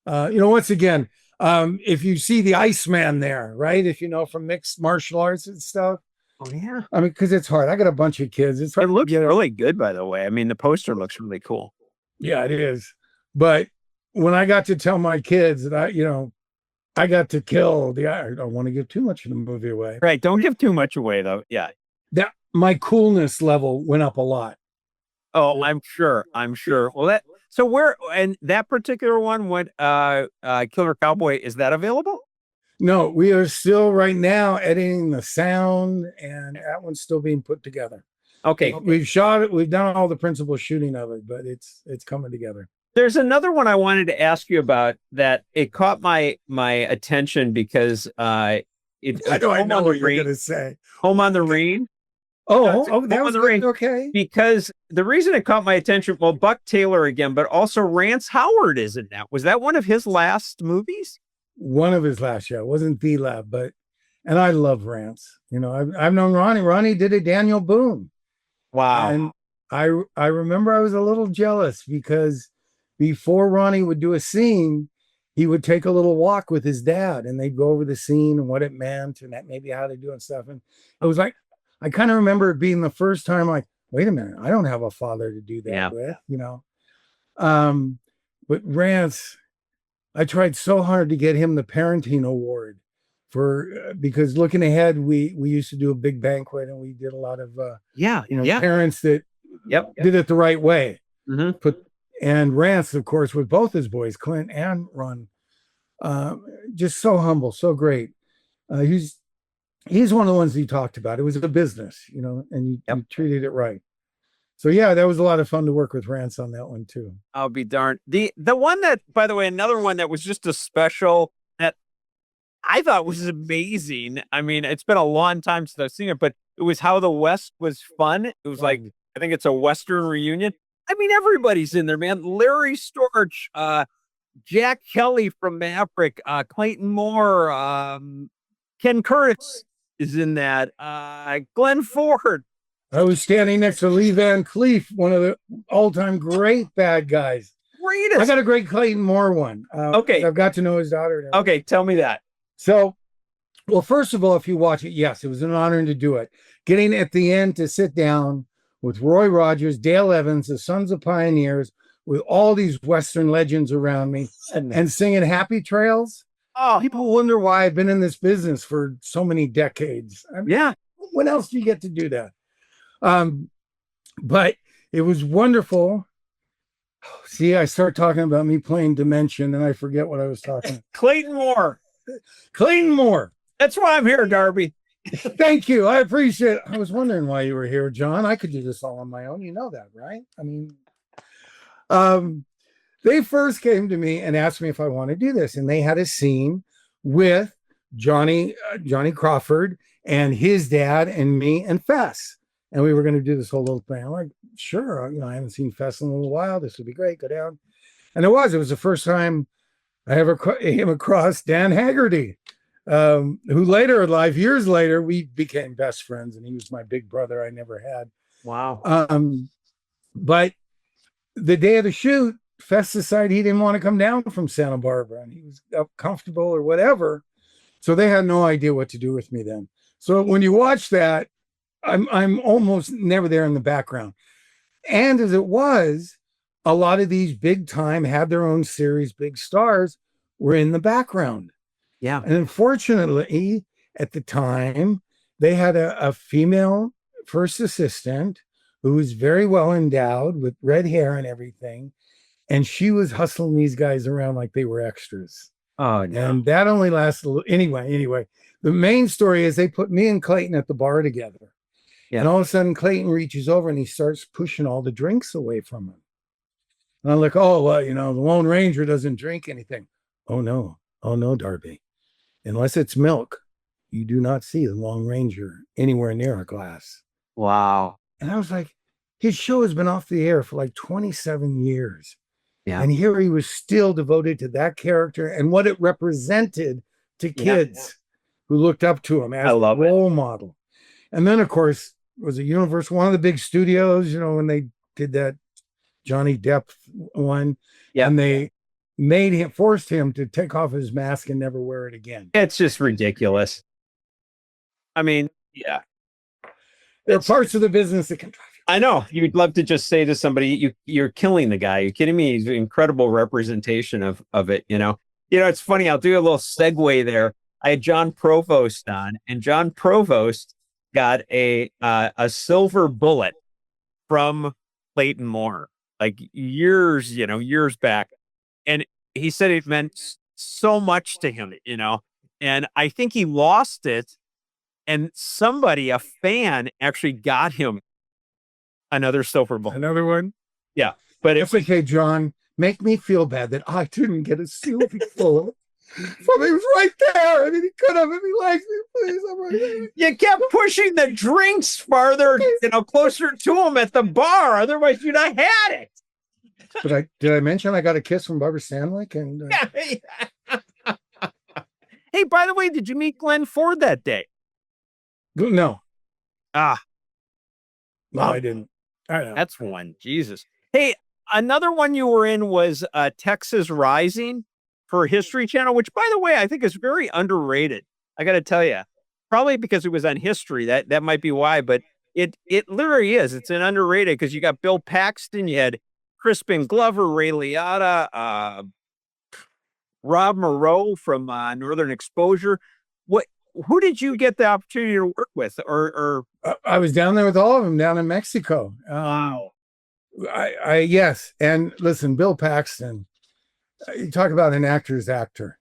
Once again, if you see the Iceman there, right? If you know from mixed martial arts and stuff. Oh, yeah. Because it's hard. I got a bunch of kids. It looks really good, by the way. The poster looks really cool. Yeah, it is. But when I got to tell my kids that I got to kill I don't want to give too much of the movie away. Right. Don't give too much away, though. Yeah. That my coolness level went up a lot. Oh, I'm sure. Well, So where and that particular one, what Killer Cowboy, is that available? No, we are still right now editing the sound, and that one's still being put together. Okay. We've shot it, we've done all the principal shooting of it, but it's coming together. There's another one I wanted to ask you about that it caught my attention because I know what you're gonna say. Home on the Range. That was good. Okay. Because the reason it caught my attention, well, Buck Taylor again, but also Rance Howard is in that. Was that one of his last movies? One of his last, yeah. It wasn't the lab, and I love Rance. You know, I've known Ronnie. Ronnie did a Daniel Boone. Wow. And I remember I was a little jealous because before Ronnie would do a scene, he would take a little walk with his dad and they'd go over the scene and what it meant and that maybe how to do and stuff. And it was like, I kind of remember it being the first time like, wait a minute, I don't have a father to do that with, you know. But Rance, I tried so hard to get him the parenting award because looking ahead, we used to do a big banquet and we did a lot of parents that did it the right way. Mm-hmm. And Rance, of course, with both his boys, Clint and Ron, just so humble, so great. He's one of the ones he talked about. It was a business, you know, and he treated it right. So yeah, that was a lot of fun to work with Rance on that one too. I'll be darned. The one that, by the way, another one that was just a special that I thought was amazing. I mean, it's been a long time since I've seen it, but it was How the West Was Fun. It was like, I think it's a Western reunion. I mean, everybody's in there, man. Larry Storch, Jack Kelly from Maverick, Clayton Moore, Ken Curtis is in that, Glenn Ford. I was standing next to Lee Van Cleef, one of the all-time great bad guys. Greatest. I got a great Clayton Moore one. Okay. I've got to know his daughter. Okay, tell me that. So, well, first of all, if you watch it, yes, it was an honor to do it. Getting at the end to sit down with Roy Rogers, Dale Evans, the Sons of Pioneers, with all these Western legends around me and singing Happy Trails. Oh, people wonder why I've been in this business for so many decades. I mean, when else do you get to do that? But it was wonderful. See, I start talking about me playing Dementia and I forget what I was talking about. Clayton Moore. Clayton Moore. That's why I'm here, Darby. Thank you. I appreciate it. I was wondering why you were here, John. I could do this all on my own. You know that, right? I mean, they first came to me and asked me if I want to do this. And they had a scene with Johnny Crawford and his dad and me and Fess. And we were going to do this whole little thing. I'm like, sure. You know, I haven't seen Fess in a little while. This would be great. Go down. And it was the first time I ever came across Dan Haggerty, who later in life, years later, we became best friends. And he was my big brother I never had. Wow. But the day of the shoot, Fess decided he didn't want to come down from Santa Barbara and he was comfortable or whatever. So they had no idea what to do with me then. So when you watch that, I'm almost never there in the background. And as it was, a lot of these big time had their own series, big stars were in the background. Yeah. And unfortunately, at the time, they had a female first assistant who was very well endowed with red hair and everything. And she was hustling these guys around like they were extras. Oh, no. And that only lasted a little. Anyway, the main story is they put me and Clayton at the bar together. Yeah. And all of a sudden, Clayton reaches over and he starts pushing all the drinks away from him. And I'm like, oh, well, you know, the Lone Ranger doesn't drink anything. Oh, no, Darby. Unless it's milk, you do not see the Lone Ranger anywhere near a glass. Wow. And I was like, his show has been off the air for like 27 years. Yeah. And here he was still devoted to that character and what it represented to kids who looked up to him as a role model. And then, of course, was it Universal, one of the big studios, you know, when they did that Johnny Depp one, and they forced him to take off his mask and never wear it again. It's just ridiculous. I mean, there are parts of the business that can drive you. I know. You'd love to just say to somebody, you're killing the guy. You're kidding me? He's an incredible representation of it, you know. You know, it's funny. I'll do a little segue there. I had John Provost on, and John Provost got a silver bullet from Clayton Moore. like years back. And he said it meant so much to him, and I think he lost it. And a fan actually got him another silver bullet. Another one? Yeah. But it's okay, John. Make me feel bad that I didn't get a silver bullet. But he was right there. I mean, he could have if he likes me, please. I'm right there. You kept pushing the drinks farther, closer to him at the bar. Otherwise, you'd have had it. But did I mention I got a kiss from Barbara Stanwyck? And hey, by the way, did you meet Glenn Ford that day? No. No, I didn't. I know. That's one. Jesus. Hey, another one you were in was Texas Rising for History Channel, which, by the way, I think is very underrated. I got to tell you, probably because it was on history. That might be why, but it literally is. It's an underrated because you got Bill Paxton, you had Crispin Glover, Ray Liotta, Rob Moreau from Northern Exposure. Who did you get the opportunity to work with? Or I was down there with all of them down in Mexico. Wow. Yes. And listen, Bill Paxton, you talk about an actor's actor.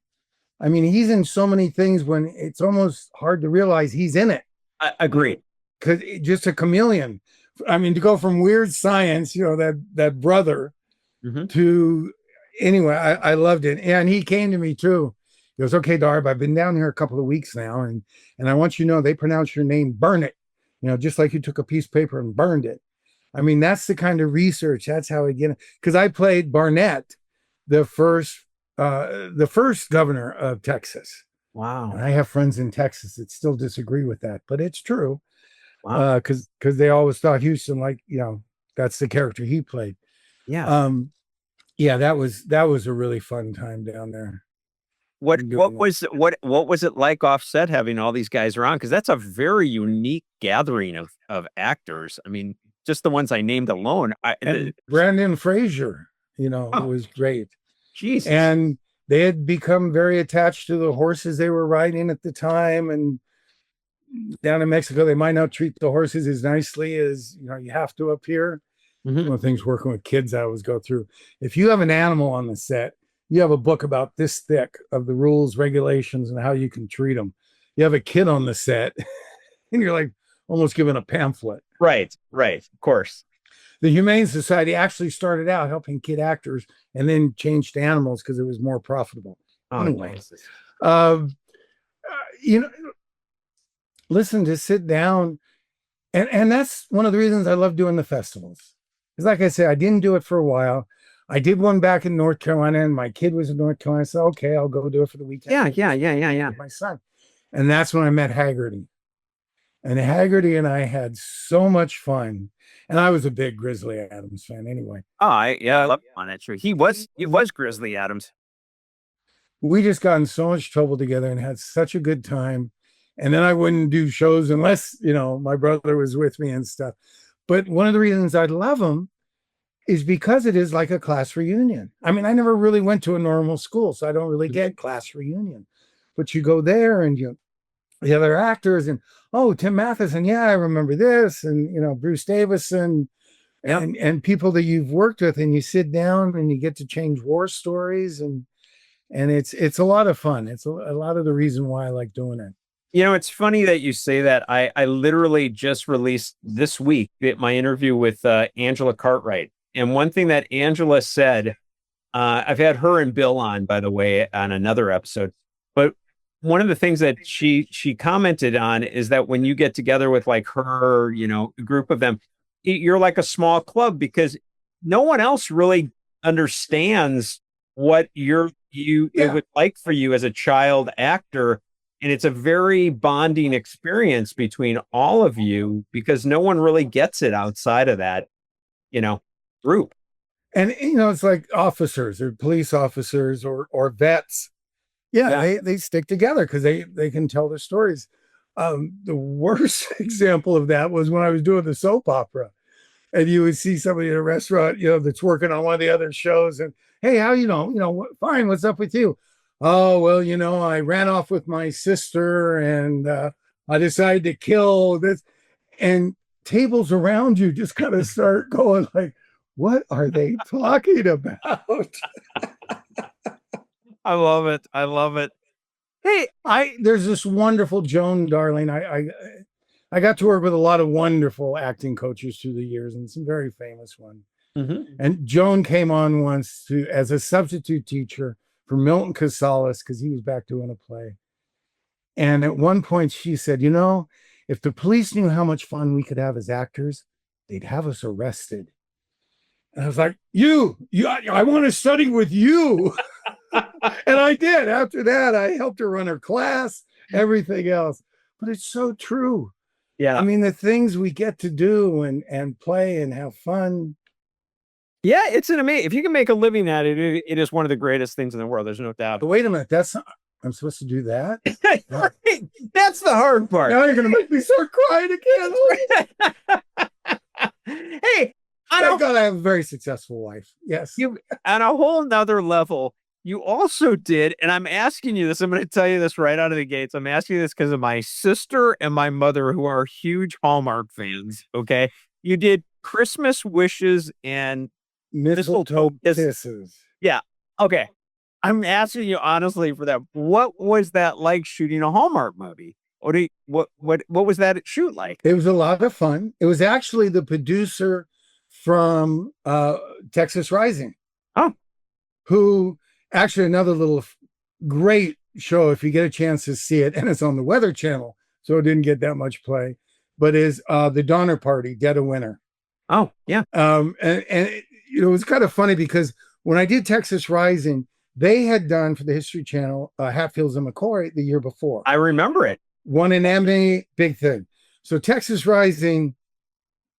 I mean, he's in so many things when it's almost hard to realize he's in it. I agree. Because just a chameleon. I mean, to go from Weird Science, that brother, to anyway, I loved it. And he came to me too. He goes, okay, Darb, I've been down here a couple of weeks now, and I want you to know they pronounce your name, burn it. Just like you took a piece of paper and burned it. I mean, that's the kind of research. That's how I get it. Because I played Barnett, the first governor of Texas. Wow. And I have friends in Texas that still disagree with that, but it's true. Wow. Because they always thought Houston, that's the character he played. Yeah. Yeah, that was a really fun time down there. What was it like offset having all these guys around? Because that's a very unique gathering of actors. I mean, just the ones I named alone. Brandon Fraser, was great. Jesus. And they had become very attached to the horses they were riding at the time. And down in Mexico, they might not treat the horses as nicely as you have to up here. One of the things working with kids I always go through. If you have an animal on the set, you have a book about this thick of the rules, regulations, and how you can treat them. You have a kid on the set, and you're like almost given a pamphlet. Right. Of course. The Humane Society actually started out helping kid actors and then changed to animals because it was more profitable. Anyway, listen, to sit down. And that's one of the reasons I love doing the festivals. Because like I said, I didn't do it for a while. I did one back in North Carolina, and my kid was in North Carolina. I said, okay, I'll go do it for the weekend. Yeah. With my son. And that's when I met Haggerty. And Haggerty and I had so much fun. And I was a big Grizzly Adams fan anyway. I love on that true. He was Grizzly Adams. We just got in so much trouble together and had such a good time. And then I wouldn't do shows unless, my brother was with me and stuff. But one of the reasons I love him is because it is like a class reunion. I mean, I never really went to a normal school, so I don't really get class reunion. But you go there and the other actors and, Tim Matheson, yeah, I remember this. And, Bruce Davison and people that you've worked with, and you sit down and you get to change war stories. And it's a lot of fun. It's a lot of the reason why I like doing it. It's funny that you say that. I literally just released this week my interview with Angela Cartwright. And one thing that Angela said, I've had her and Bill on, by the way, on another episode. But one of the things that she commented on is that when you get together with like her, a group of them, you're like a small club because no one else really understands what it would like for you as a child actor. And it's a very bonding experience between all of you because no one really gets it outside of that, group. And, it's like officers or police officers or vets. Yeah. They stick together because they can tell their stories. The worst example of that was when I was doing the soap opera and you would see somebody in a restaurant, that's working on one of the other shows and, hey, how fine, what's up with you? Oh, well, I ran off with my sister and I decided to kill this. And tables around you just kind of start going like, what are they talking about? I love it. I love it. Hey, there's this wonderful Joan Darling. I got to work with a lot of wonderful acting coaches through the years, and some very famous ones. Mm-hmm. And Joan came on once as a substitute teacher for Milton Casalis because he was back doing a play. And at one point she said, if the police knew how much fun we could have as actors, they'd have us arrested. And I was like, I want to study with you. And I did. After that, I helped her run her class, everything else. But it's so true. Yeah. I mean, the things we get to do and play and have fun. Yeah, it's an amazing. If you can make a living at it, it is one of the greatest things in the world. There's no doubt. But wait a minute, I'm supposed to do that? That's the hard part. Now you're going to make me start crying again. Hey, thank God I have a very successful life. Yes. On a whole nother level, you also did, and I'm asking you this, I'm going to tell you this right out of the gates. I'm asking you this because of my sister and my mother, who are huge Hallmark fans. Okay. You did Christmas Wishes and Mistletoe Kisses. Yeah. Okay. I'm asking you honestly for that. What was that like shooting a Hallmark movie? What was that shoot like? It was a lot of fun. It was actually the producer from Texas Rising. Oh. Who actually another little great show if you get a chance to see it, and it's on the Weather Channel, so it didn't get that much play, but is the Donner Party, Dead of Winter. Oh, yeah. And it was kind of funny because when I did Texas Rising, they had done for the History Channel Hatfields and McCoy the year before. I remember it. Won an Emmy, big thing. So Texas Rising,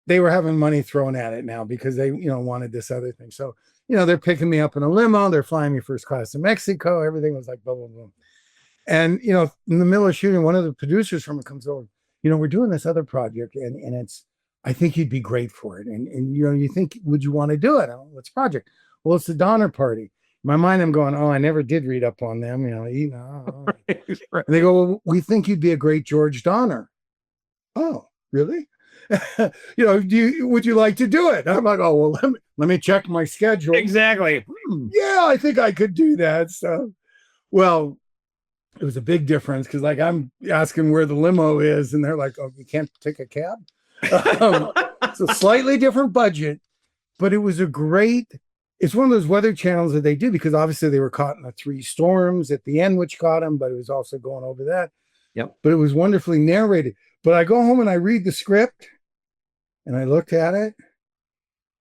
they were having money thrown at it now because they, wanted this other thing. So, they're picking me up in a limo. They're flying me first class to Mexico. Everything was like, blah, blah, blah. And, in the middle of shooting, one of the producers from it comes over, we're doing this other project and it's, I think you'd be great for it. And you think, would you want to do it? What's the project? Well, it's the Donner Party. In my mind, I'm going, I never did read up on them. Right. And they go, well, we think you'd be a great George Donner. Oh, really? Would you like to do it? I'm like, oh, well, let me check my schedule. Exactly. Yeah, I think I could do that. So, well, it was a big difference because I'm asking where the limo is and they're like, oh, you can't take a cab. It's a slightly different budget, but it was it's one of those weather channels that they do because obviously they were caught in the 3 storms at the end, which caught them, but it was also going over that. Yep. But it was wonderfully narrated. But I go home and I read the script and I looked at it.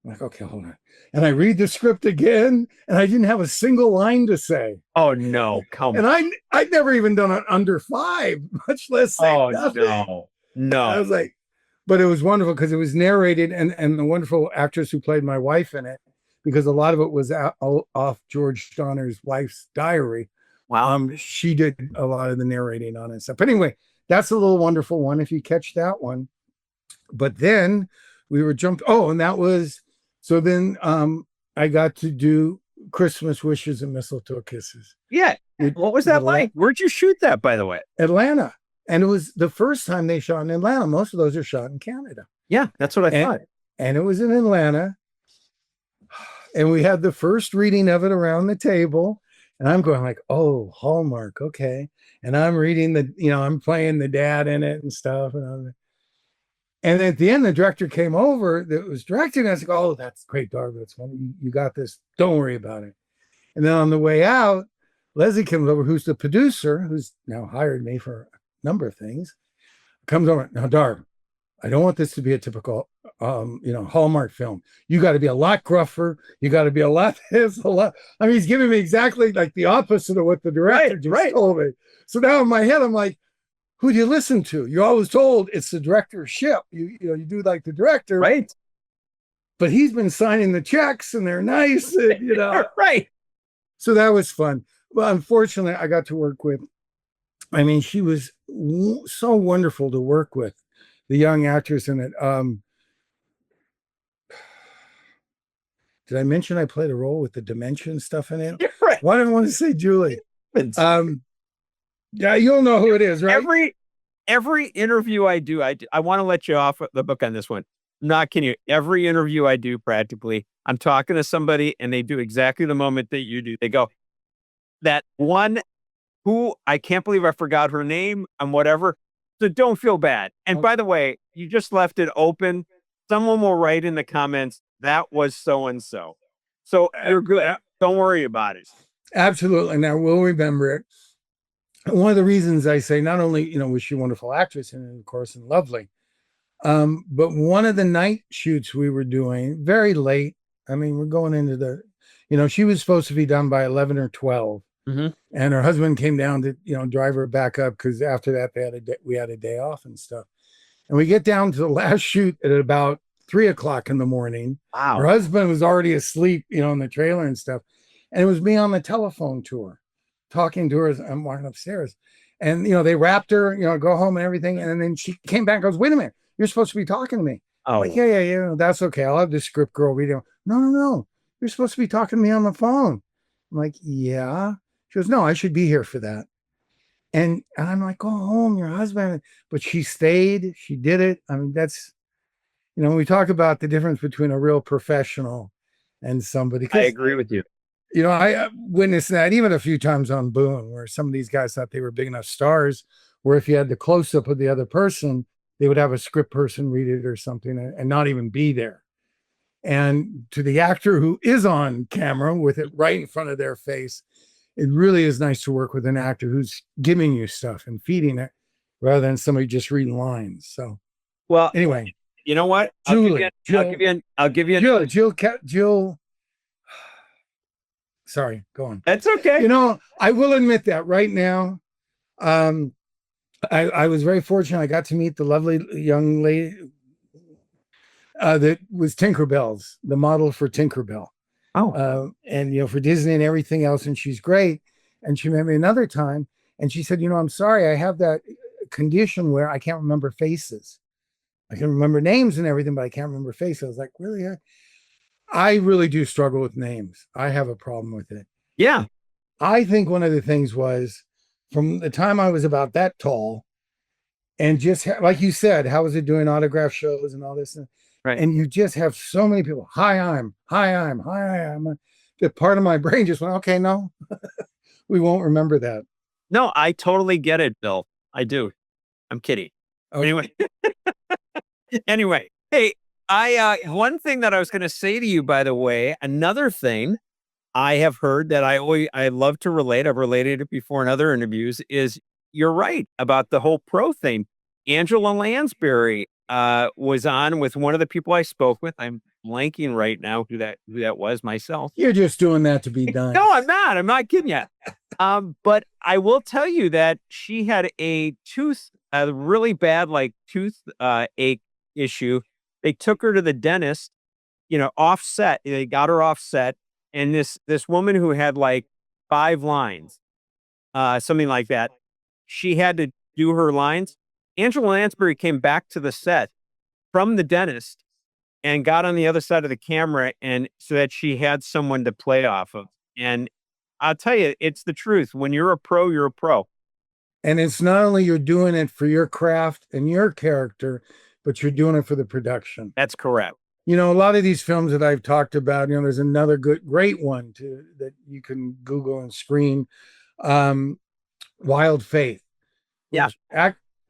I'm like, okay, hold on. And I read the script again and I didn't have a single line to say. Oh, no. Come on. And I'd never even done it under 5, much less say nothing. No. I was like, but it was wonderful because it was narrated and the wonderful actress who played my wife in it, because a lot of it was off George Donner's wife's diary. Wow. She did a lot of the narrating on it and stuff. But anyway, that's a little wonderful one if you catch that one. But then we were jumped. Oh, and that was, so then I got to do Christmas Wishes and Mistletoe Kisses. Yeah. What was that like? Where'd you shoot that, by the way? Atlanta. And it was the first time they shot in Atlanta. Most of those are shot in Canada. Yeah, that's what I thought. And it was in Atlanta. And we had the first reading of it around the table. And I'm going like, oh, Hallmark. Okay. And I'm reading I'm playing the dad in it and stuff. And at the end, the director came over that was directing. I was like, oh, that's great, Darby. That's funny. You got this. Don't worry about it. And then on the way out, Leslie comes over, who's the producer, who's now hired me for a number of things, comes over. Now, Darb, I don't want this to be a typical, Hallmark film. You got to be a lot gruffer. You got to be a lot this, a lot. I mean, he's giving me exactly like the opposite of what the director just told me. So now in my head, I'm like, who do you listen to? You're always told it's the director's ship. You do like the director. Right. But he's been signing the checks and they're nice. And, Right. So that was fun. Well, unfortunately, I got to work with, she was so wonderful to work with, the young actress in it. Did I mention I played a role with the Dementia and stuff in it? Right. Why didn't I want to say Julie? Yeah, you'll know who it is, right? Every interview I do, I want to let you off the book on this one. not kidding you. Every interview I do practically, I'm talking to somebody and they do exactly the moment that you do. They go, that one who I can't believe I forgot her name and whatever. So don't feel bad. And by the way, you just left it open. Someone will write in the comments, that was so and so. So you're good. Don't worry about it. Absolutely. Now we'll remember it. One of the reasons I say not only, was she a wonderful actress and of course and lovely, but one of the night shoots we were doing very late. I mean, we're going into she was supposed to be done by 11 or 12. Mm-hmm. And her husband came down to, drive her back up because after that we had a day off and stuff. And we get down to the last shoot at about 3:00 in the morning. Wow. Her husband was already asleep, in the trailer and stuff. And it was me on the telephone to her, talking to her as I'm walking upstairs. And, they wrapped her, go home and everything. And then she came back and goes, wait a minute, you're supposed to be talking to me. Oh, I'm like, yeah, that's okay. I'll have the script girl read it. No. You're supposed to be talking to me on the phone. I'm like, yeah. She goes, no, I should be here for that. And I'm like, go home, your husband. But she stayed. She did it. I mean, that's, when we talk about the difference between a real professional and somebody. I agree with you. I witnessed that even a few times on Boone, where some of these guys thought they were big enough stars, where if you had the close-up of the other person, they would have a script person read it or something and not even be there. And to the actor who is on camera with it right in front of their face, it really is nice to work with an actor who's giving you stuff and feeding it rather than somebody just reading lines. So, well, anyway, you know what? Julie, I'll give you Jill. Sorry, go on. That's okay. I will admit that right now, I was very fortunate. I got to meet the lovely young lady that was Tinkerbell's, the model for Tinkerbell. Oh, and for Disney and everything else, and she's great. And she met me another time, and she said, I'm sorry, I have that condition where I can't remember faces. I can remember names and everything, but I can't remember faces. I was like, really? I really do struggle with names. I have a problem with it. Yeah. I think one of the things was from the time I was about that tall, and just like you said, how was it doing autograph shows and all this? Right. And you just have so many people. Hi, I'm. That part of my brain just went, okay, no, we won't remember that. No, I totally get it, Bill. I do. I'm kidding. Okay. Anyway, hey, one thing that I was going to say to you, by the way, another thing I have heard that I love to relate, I've related it before in other interviews, is you're right about the whole pro thing. Angela Lansbury was on with one of the people I spoke with. I'm blanking right now who that was myself. You're just doing that to be done. No, I'm not. I'm not kidding you. But I will tell you that she had a really bad tooth ache issue. They took her to the dentist, offset. They got her offset. And this woman who had 5 lines, something like that, she had to do her lines. Angela Lansbury came back to the set from the dentist and got on the other side of the camera, and so that she had someone to play off of. And I'll tell you, it's the truth. When you're a pro, you're a pro. And it's not only you're doing it for your craft and your character, but you're doing it for the production. That's correct. A lot of these films that I've talked about, there's another great one that you can Google and screen, Wild Faith. Yeah.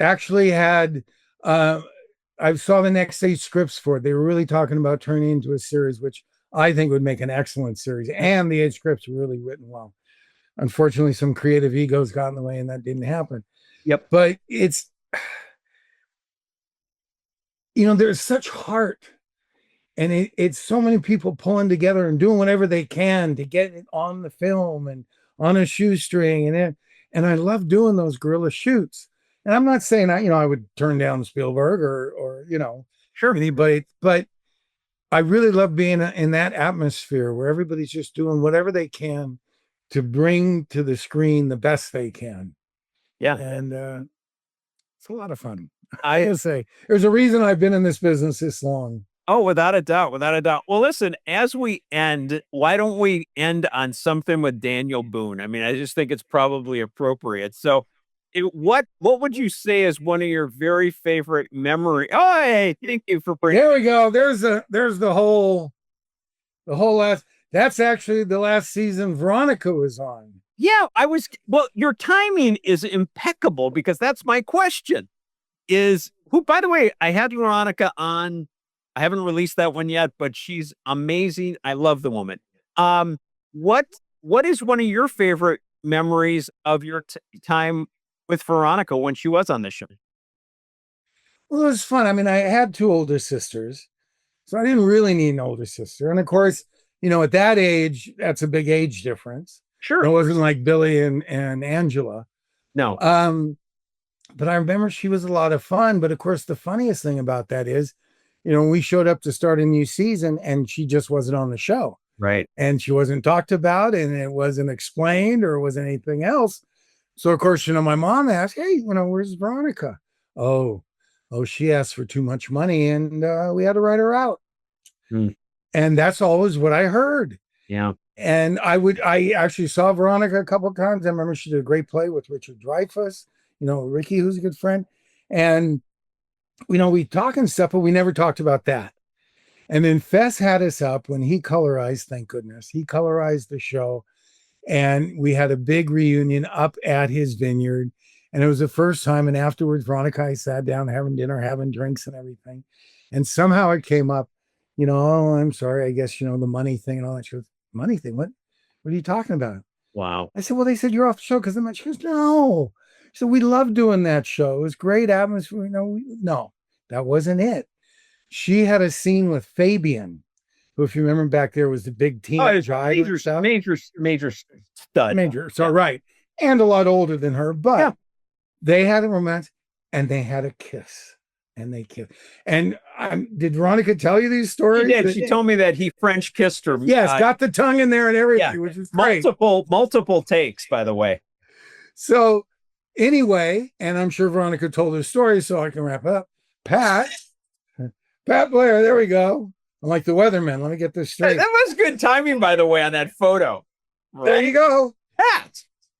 Actually had, I saw the next stage scripts for it. They were really talking about turning into a series, which I think would make an excellent series. And the scripts were really written well. Unfortunately, some creative egos got in the way and that didn't happen. Yep. But it's, there's such heart. And it's so many people pulling together and doing whatever they can to get it on the film and on a shoestring. And I love doing those guerrilla shoots. And I'm not saying I would turn down Spielberg or sure anybody, but I really love being in that atmosphere where everybody's just doing whatever they can to bring to the screen the best they can. Yeah. And it's a lot of fun. I gotta say, there's a reason I've been in this business this long. Oh, without a doubt. Well, listen, as we end, why don't we end on something with Daniel Boone? I mean, I just think it's probably appropriate. So what would you say is one of your very favorite memory? Oh, hey, thank you for bringing. There we go. There's the whole last. That's actually the last season Veronica was on. Yeah, well, your timing is impeccable because that's my question. Who, by the way, I had Veronica on. I haven't released that one yet, but she's amazing. I love the woman. What is one of your favorite memories of your time with Veronica when she was on the show? Well, it was fun. I mean, I had two older sisters, so I didn't really need an older sister. And of course, at that age, that's a big age difference. Sure. It wasn't like Billy and Angela. No. But I remember she was a lot of fun. But of course, the funniest thing about that is, we showed up to start a new season and she just wasn't on the show. Right. And she wasn't talked about and it wasn't explained or was anything else. So of course, my mom asked, hey, where's Veronica? Oh, she asked for too much money and we had to write her out. And that's always what I heard. Yeah. And I actually saw Veronica a couple of times. I remember she did a great play with Richard Dreyfuss, Ricky, who's a good friend. And, we talk and stuff, but we never talked about that. And then Fess had us up when he colorized, thank goodness, he colorized the show. And we had a big reunion up at his vineyard. And it was the first time. And afterwards, Veronica, I sat down having dinner, having drinks and everything. And somehow it came up, oh, I'm sorry. I guess, the money thing and all that. She goes, money thing? What are you talking about? Wow. I said, well, they said you're off the show because she goes, no. So we loved doing that show. It was great atmosphere. No, that wasn't it. She had a scene with Fabian, who, if you remember back there, was the big teenage major stud. Major. So, right. And a lot older than her, but they had a romance and they had a kiss. And they kissed. And did Veronica tell you these stories? She did. She told me that he French kissed her. Yes, got the tongue in there and everything, which is great. Multiple takes, by the way. So anyway, and I'm sure Veronica told her story, so I can wrap up. Pat Blair, there we go. I'm like the weatherman. Let me get this straight. That was good timing, by the way, on that photo. Right? There you go.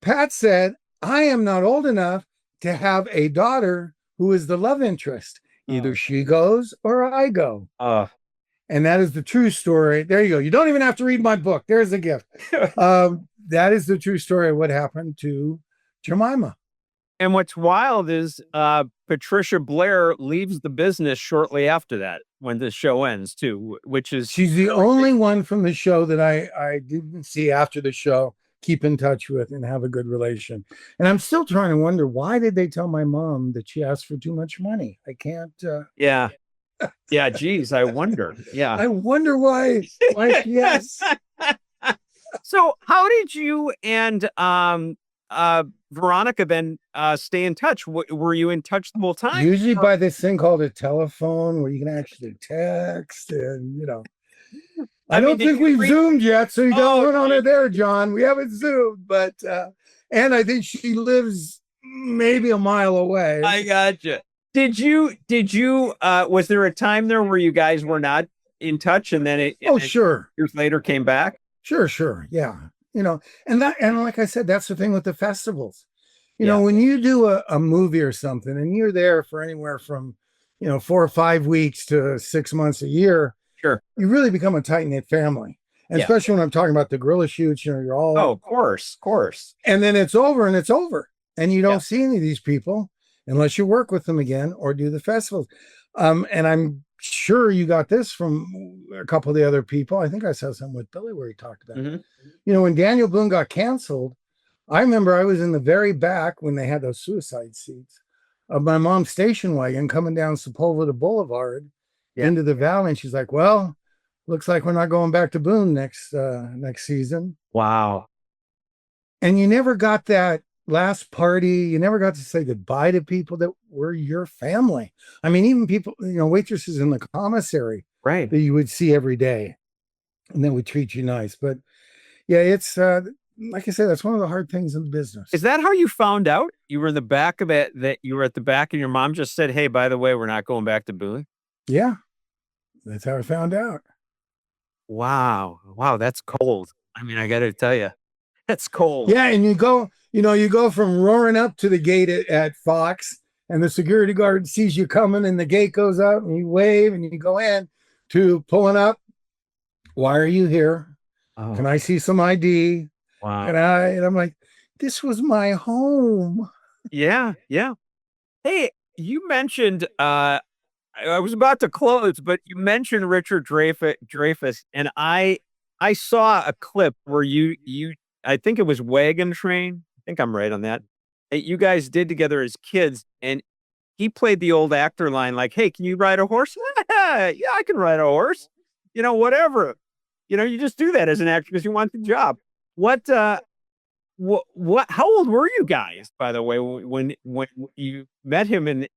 Pat said, I am not old enough to have a daughter who is the love interest. Either she goes or I go. And that is the true story. There you go. You don't even have to read my book. There's a gift. That is the true story of what happened to Jemima. And what's wild is Patricia Blair leaves the business shortly after that when the show ends too, which is... She's the only one from the show that I didn't see after the show, keep in touch with and have a good relation. And I'm still trying to wonder, why did they tell my mom that she asked for too much money? I can't... Yeah, geez, I wonder. Yeah. I wonder why yes. So how did you and Veronica then stay in touch? Were you in touch the whole time? Usually by this thing called a telephone where you can actually text and, I don't think we've zoomed yet, so you don't run on it there, John. We haven't zoomed, but and I think she lives maybe a mile away. I gotcha. Did you was there a time there where you guys were not in touch and then sure. Years later came back? Sure. Yeah. And like I said, that's the thing with the festivals. When you do a movie or something and you're there for anywhere from, 4 or 5 weeks to 6 months a year, sure, you really become a tight-knit family. And especially when I'm talking about the guerrilla shoots, you're all... Oh, of course. And then it's over. And you don't see any of these people unless you work with them again or do the festivals. And I'm sure you got this from a couple of the other people. I think I saw something with Billy where he talked about it. When Daniel Boone got canceled, I remember I was in the very back when they had those suicide seats of my mom's station wagon coming down Sepulveda Boulevard into the valley. And she's like, well, looks like we're not going back to Boone next season. Wow. And you never got that last party. You never got to say goodbye to people that were your family. I mean, even people, waitresses in the commissary, right, that you would see every day and then would treat you nice. But yeah, it's like I said, that's one of the hard things in the business. Is that how you found out? You were in the back of it, that you were at the back and your mom just said, hey, by the way, we're not going back to Boone? Yeah, that's how I found out. Wow, that's cold. I mean, I got to tell you, that's cold. Yeah, and you go you go from roaring up to the gate at Fox, and the security guard sees you coming, and the gate goes up, and you wave, and you go in, to pulling up. Why are you here? Oh, Can I see some ID? wow. And I'm like, this was my home. Yeah, yeah. Hey, you mentioned I was about to close, but you mentioned Richard Dreyfuss, and I saw a clip where you I think it was Wagon Train. I think I'm right on that. You guys did together as kids, and he played the old actor line like, "Hey, can you ride a horse?" Yeah, I can ride a horse. Whatever. You just do that as an actor because you want the job. What how old were you guys, by the way, when you met him in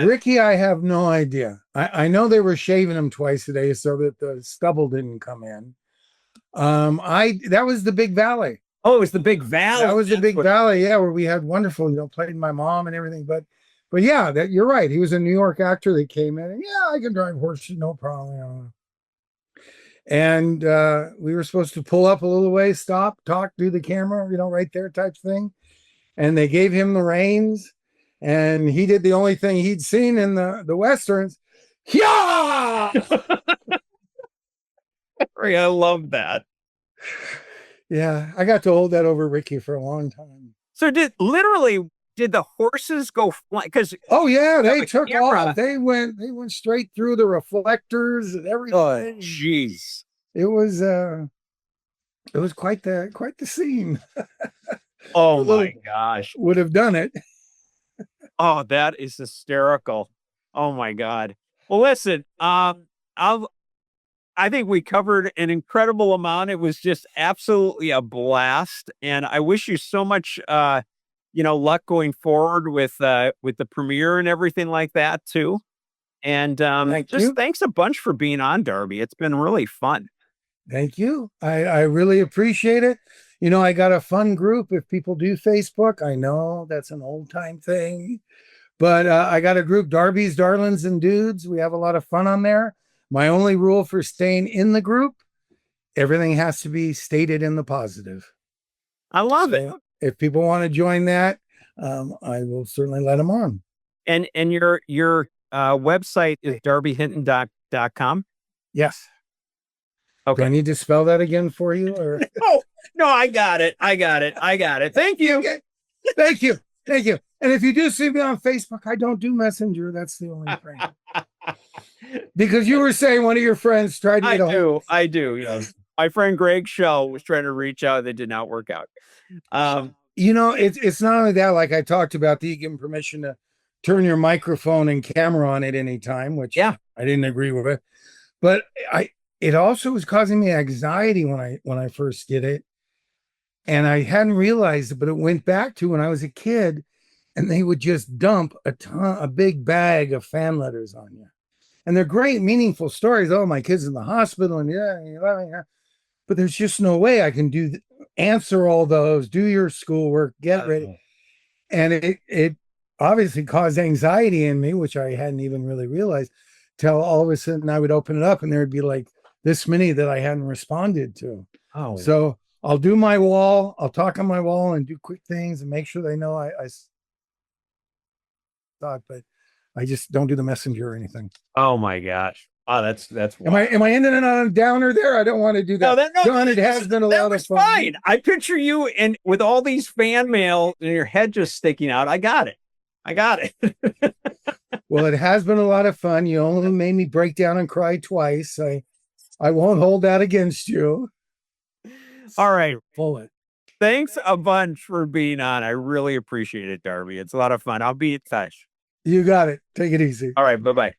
Ricky, I have no idea. I know they were shaving him twice a day so that the stubble didn't come in. That was the Big Valley. Oh, it was the Big Valley. That was the Big Valley, yeah, where we had wonderful, played my mom and everything. But yeah, that you're right. He was a New York actor that came in, and yeah, I can drive horses, no problem. And we were supposed to pull up a little way, stop, talk, do the camera, right there type thing. And they gave him the reins, and he did the only thing he'd seen in the Westerns. Yeah! I love that. Yeah, I got to hold that over Ricky for a long time. So did the horses go flying? Because oh yeah, they the took camera. off. They went straight through the reflectors and everything. Oh, jeez. It was quite the scene. Oh my gosh. Would have done it. Oh, that is hysterical. Oh my God. Well, listen, I think we covered an incredible amount. It was just absolutely a blast. And I wish you so much luck going forward with the premiere and everything like that too. And thanks a bunch for being on, Darby. It's been really fun. Thank you. I really appreciate it. I got a fun group. If people do Facebook, I know that's an old time thing, but I got a group, Darby's Darlings and Dudes. We have a lot of fun on there. My only rule for staying in the group, everything has to be stated in the positive. I love it. If people want to join that, I will certainly let them on. And your website is darbyhinton.com. Yes. Okay. Do I need to spell that again for you? Or no, I got it. Thank you. Okay. Thank you. And if you do see me on Facebook, I don't do Messenger. That's the only thing. Because you were saying one of your friends tried to get a hold. I do. My friend Greg Shell was trying to reach out. That did not work out. It's not only that, like I talked about, that you give them permission to turn your microphone and camera on at any time, which I didn't agree with it. But it also was causing me anxiety when I first did it. And I hadn't realized it, but it went back to when I was a kid, and they would just dump a big bag of fan letters on you. And they're great, meaningful stories. Oh, my kid's in the hospital, and yeah. But there's just no way I can answer all those, do your schoolwork, get ready. And it obviously caused anxiety in me, which I hadn't even really realized, till all of a sudden I would open it up and there would be like this many that I hadn't responded to. Oh, so I'll do my wall. I'll talk on my wall and do quick things and make sure they know I thought, but I just don't do the messenger or anything. Oh my gosh. Oh, that's am I ending it on a downer there? I don't want to do that. No, John, it has been a lot of fun. Fine. I picture you and with all these fan mail and your head just sticking out. I got it. Well, it has been a lot of fun. You only made me break down and cry twice. I won't hold that against you. All right. Pull it. Thanks a bunch for being on. I really appreciate it, Darby. It's a lot of fun. I'll be in touch. You got it. Take it easy. All right. Bye-bye.